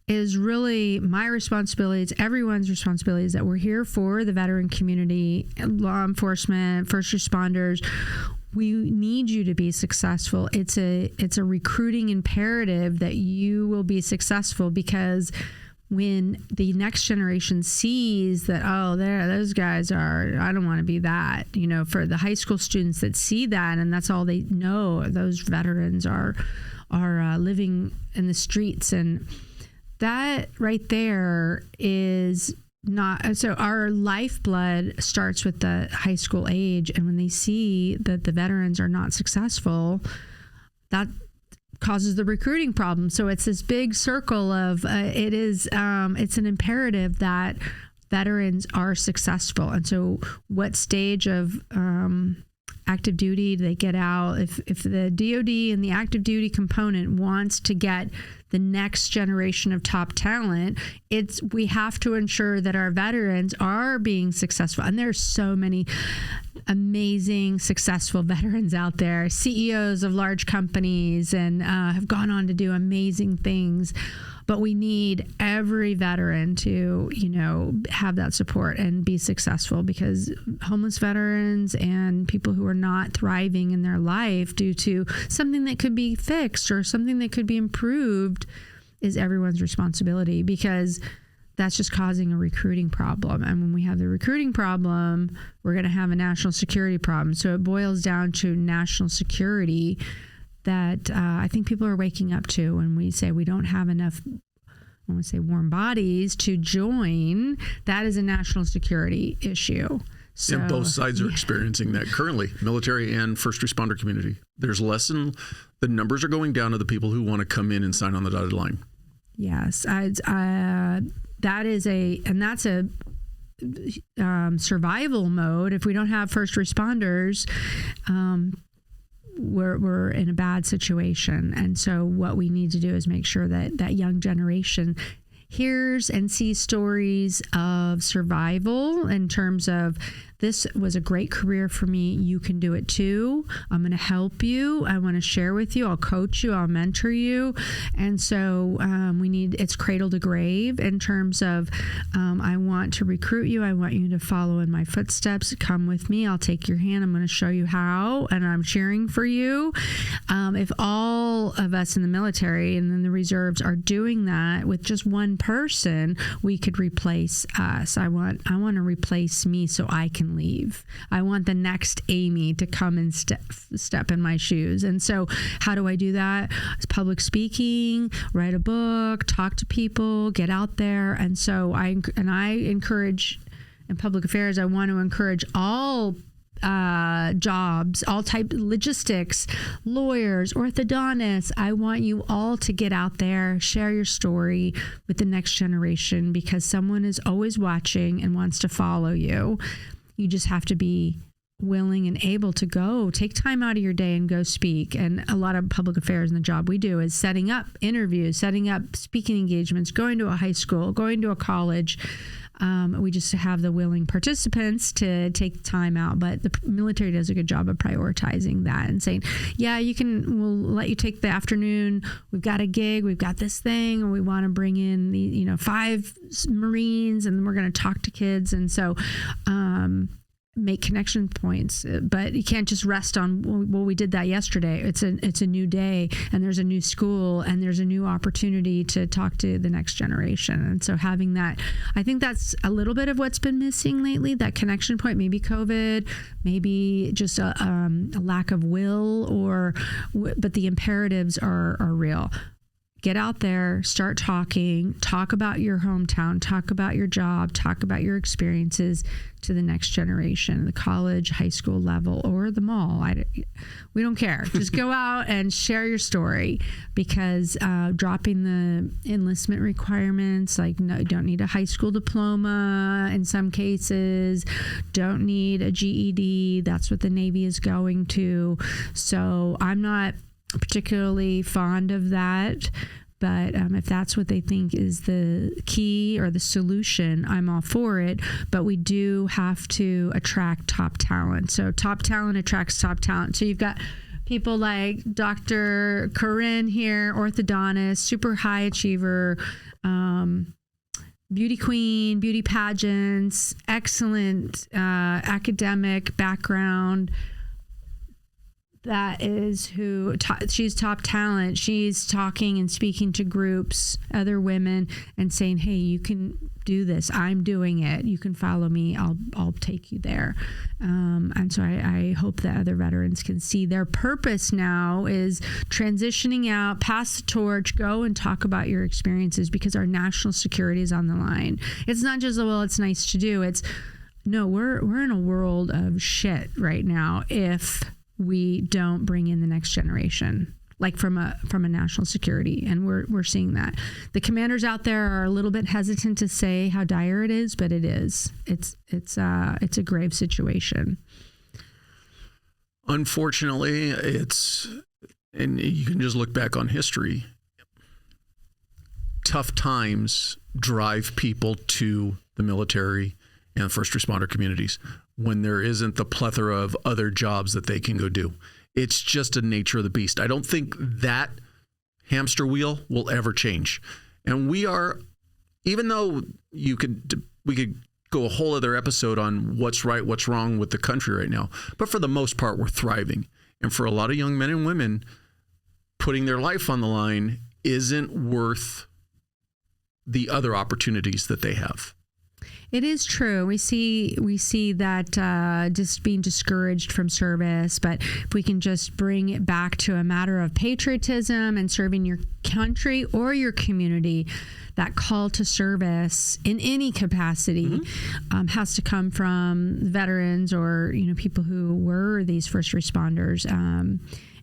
Speaker 1: is really my responsibility. It's everyone's responsibility, is that we're here for the veteran community, law enforcement, first responders. We need you to be successful. It's a recruiting imperative that you will be successful, because when the next generation sees that, those guys I don't want to be that, for the high school students that see that and that's all they know, those veterans are living in the streets, and that right there is not, so our lifeblood starts with the high school age, and when they see that the veterans are not successful, that causes the recruiting problem. So it's this big circle of it's an imperative that veterans are successful. And so what stage of active duty do they get out? If the DoD and the active duty component wants to get the next generation of top talent, we have to ensure that our veterans are being successful. And there's so many amazing, successful veterans out there, CEOs of large companies, and have gone on to do amazing things. But we need every veteran to, have that support and be successful, because homeless veterans and people who are not thriving in their life due to something that could be fixed or something that could be improved is everyone's responsibility, because that's just causing a recruiting problem. And when we have the recruiting problem, we're going to have a national security problem. So it boils down to national security that I think people are waking up to when we say we don't have enough, I want to say, warm bodies to join. That is a national security issue. So,
Speaker 2: and both sides are experiencing that currently, military and first responder community. There's the numbers are going down of the people who want to come in and sign on the dotted line. Yes.
Speaker 1: That's a survival mode. If we don't have first responders, we're in a bad situation. And so what we need to do is make sure that that young generation hears and sees stories of survival in terms of this was a great career for me. You can do it too. I'm going to help you. I want to share with you. I'll coach you. I'll mentor you. And so it's cradle to grave in terms of I want to recruit you. I want you to follow in my footsteps. Come with me. I'll take your hand. I'm going to show you how, and I'm cheering for you. If all of us in the military and then the reserves are doing that with just one person, we could replace us. I want to replace me so I can leave. I want the next Amy to come and step in my shoes. And so how do I do that? It's public speaking, write a book, talk to people, get out there. And so I encourage in public affairs, I want to encourage all jobs, all type logistics, lawyers, orthodontists. I want you all to get out there, share your story with the next generation, because someone is always watching and wants to follow you. You just have to be willing and able to go take time out of your day and go speak. And a lot of public affairs in the job we do is setting up interviews, setting up speaking engagements, going to a high school, going to a college. We just have the willing participants to take time out, but the military does a good job of prioritizing that and saying, yeah, we'll let you take the afternoon. We've got a gig. We've got this thing, or we want to bring in 5 Marines, and then we're going to talk to kids. And so, make connection points, but you can't just rest on, well, we did that yesterday. It's a new day, and there's a new school, and there's a new opportunity to talk to the next generation. And so having that, I think that's a little bit of what's been missing lately, that connection point. Maybe COVID, maybe just a lack of will, but the imperatives are real. Get out there, start talking, talk about your hometown, talk about your job, talk about your experiences to the next generation, the college, high school level, or the mall. We don't care. Just go out and share your story, because dropping the enlistment requirements, like don't need a high school diploma in some cases, don't need a GED. That's what the Navy is going to. So I'm not particularly fond of that, but if that's what they think is the key or the solution, I'm all for it. But we do have to attract top talent. So top talent attracts top talent. So you've got people like Dr. Corinne here, orthodontist, super high achiever, beauty queen, beauty pageants, excellent academic background. That is who she's top talent. She's talking and speaking to groups, other women, and saying, "Hey, you can do this. I'm doing it. You can follow me. I'll take you there." And so I hope that other veterans can see their purpose now is transitioning out, pass the torch, go and talk about your experiences, because our national security is on the line. It's not just, well, it's nice to do. It's no, we're in a world of shit right now if we don't bring in the next generation, like from a national security. And we're seeing that. The commanders out there are a little bit hesitant to say how dire it is, but it is. It's a grave situation.
Speaker 2: Unfortunately, and you can just look back on history. Tough times drive people to the military and first responder communities when there isn't the plethora of other jobs that they can go do. It's just a nature of the beast. I don't think that hamster wheel will ever change. And we are, even though we could go a whole other episode on what's right, what's wrong with the country right now, but for the most part, we're thriving. And for a lot of young men and women, putting their life on the line isn't worth the other opportunities that they have.
Speaker 1: It is true. We see that just being discouraged from service, but if we can just bring it back to a matter of patriotism and serving your country or your community, that call to service in any capacity has to come from veterans or people who were these first responders.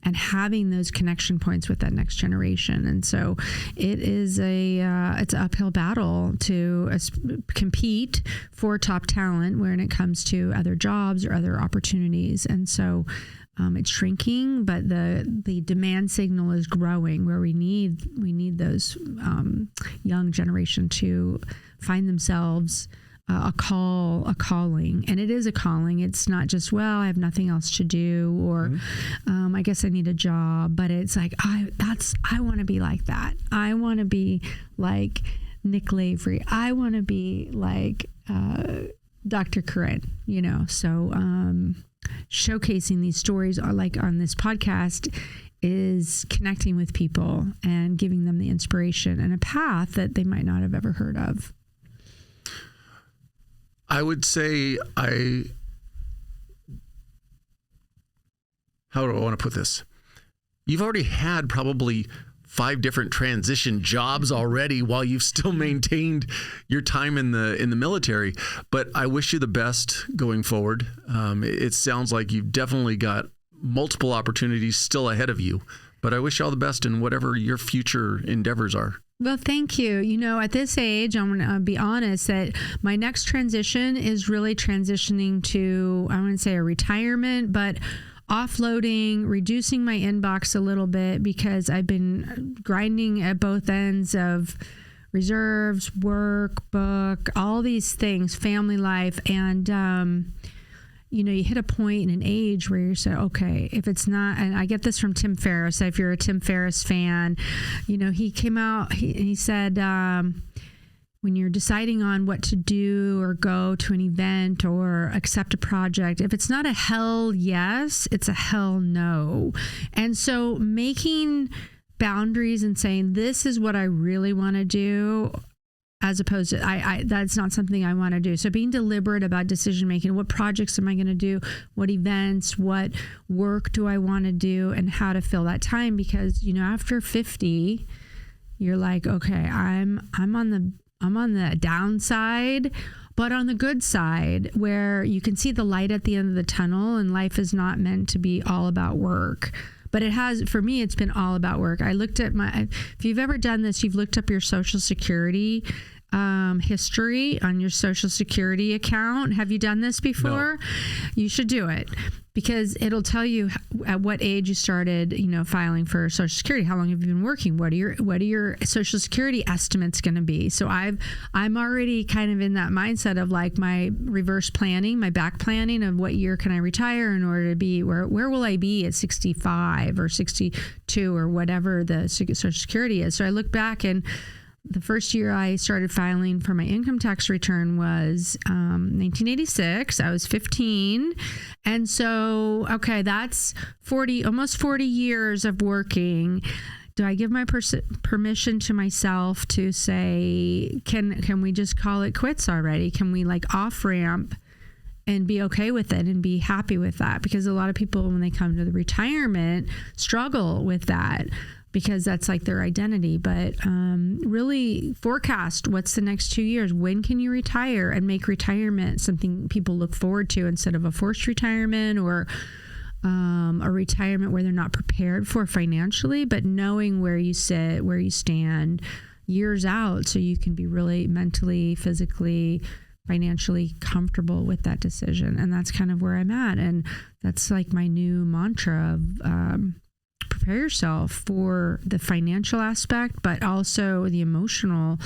Speaker 1: And having those connection points with that next generation. And so it is it's an uphill battle to compete for top talent when it comes to other jobs or other opportunities. And so it's shrinking, but the demand signal is growing, where we need those young generation to find themselves a calling, and it is a calling. It's not just, well, I have nothing else to do, or I guess I need a job, but it's like, I want to be like that. I want to be like Nick Lavery. I want to be like Dr. Corinne, so showcasing these stories are like on this podcast is connecting with people and giving them the inspiration and a path that they might not have ever heard of.
Speaker 2: I would say how do I want to put this? You've already had probably 5 different transition jobs already while you've still maintained your time in the military. But I wish you the best going forward. It sounds like you've definitely got multiple opportunities still ahead of you, but I wish you all the best in whatever your future endeavors are.
Speaker 1: Well, thank you. At this age, I'm going to be honest that my next transition is really transitioning to, I wouldn't say a retirement, but offloading, reducing my inbox a little bit, because I've been grinding at both ends of reserves, work, book, all these things, family life. And, you hit a point in an age where you say, okay, if it's not, and I get this from Tim Ferriss, if you're a Tim Ferriss fan, he came out, he said, when you're deciding on what to do or go to an event or accept a project, if it's not a hell yes, it's a hell no. And so making boundaries and saying, this is what I really want to do, as opposed to, that's not something I want to do. So being deliberate about decision making, what projects am I going to do? What events, what work do I want to do, and how to fill that time? Because, after 50, you're like, okay, I'm on the downside, but on the good side, where you can see the light at the end of the tunnel, and life is not meant to be all about work. But it has, for me, it's been all about work. I looked at if you've ever done this, you've looked up your Social Security history on your Social Security account. Have you done this before?
Speaker 2: No.
Speaker 1: You should do it, because it'll tell you at what age you started, filing for Social Security. How long have you been working? What are your Social Security estimates going to be? So I'm already kind of in that mindset of like my reverse planning, my back planning of what year can I retire in order to be where will I be at 65 or 62 or whatever the Social Security is. So I look back, and the first year I started filing for my income tax return was 1986. I was 15. And so, okay, that's almost 40 years of working. Do I give my permission to myself to say, can we just call it quits already? Can we off ramp and be okay with it and be happy with that? Because a lot of people, when they come to the retirement, struggle with that, because that's like their identity. But really forecast what's the next 2 years. When can you retire, and make retirement something people look forward to instead of a forced retirement or a retirement where they're not prepared for financially, but knowing where you sit, where you stand years out, so you can be really mentally, physically, financially comfortable with that decision. And that's kind of where I'm at. And that's like my new mantra of prepare yourself for the financial aspect, but also the emotional,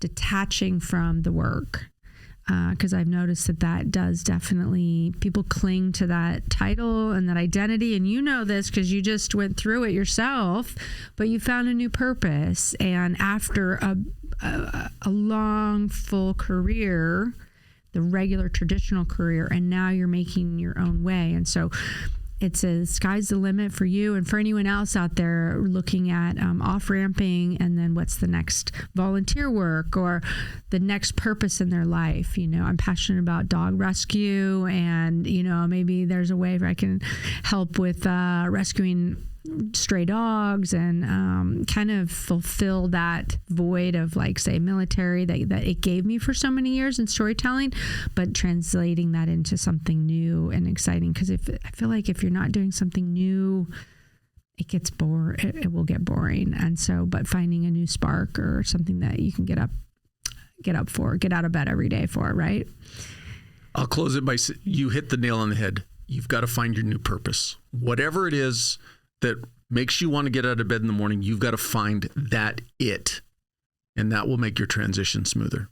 Speaker 1: detaching from the work. Because I've noticed that does definitely, people cling to that title and that identity. And you know this because you just went through it yourself, but you found a new purpose. And after a long, full career, the regular traditional career, and now you're making your own way. And so it's sky's the limit for you and for anyone else out there looking at off-ramping, and then what's the next volunteer work or the next purpose in their life. I'm passionate about dog rescue, and maybe there's a way where I can help with rescuing stray dogs and kind of fulfill that void of, like, say, military that it gave me for so many years in storytelling, but translating that into something new and exciting. Because I feel like if you're not doing something new, it gets it will get boring. And so, but finding a new spark or something that you can get out of bed every day for, right?
Speaker 2: I'll close it by you hit the nail on the head. You've got to find your new purpose, whatever it is that makes you want to get out of bed in the morning. You've got to find that it, and that will make your transition smoother.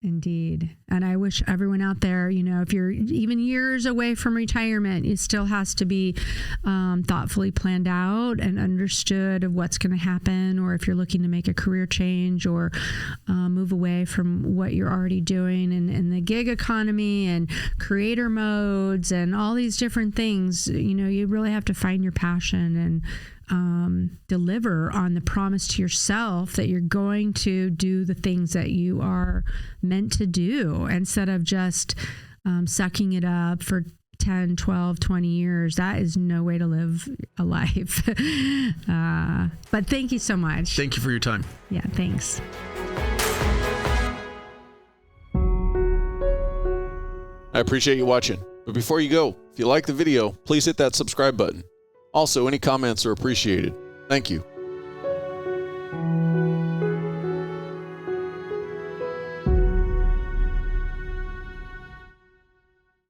Speaker 1: Indeed. And I wish everyone out there, if you're even years away from retirement, it still has to be thoughtfully planned out and understood of what's going to happen, or if you're looking to make a career change or move away from what you're already doing and the gig economy and creator modes and all these different things, you really have to find your passion and deliver on the promise to yourself that you're going to do the things that you are meant to do, instead of just sucking it up for 10, 12, 20 years. That is no way to live a life. But thank you so much.
Speaker 2: Thank you for your time.
Speaker 1: Yeah, thanks.
Speaker 2: I appreciate you watching. But before you go, if you like the video, please hit that subscribe button. Also, any comments are appreciated. Thank you.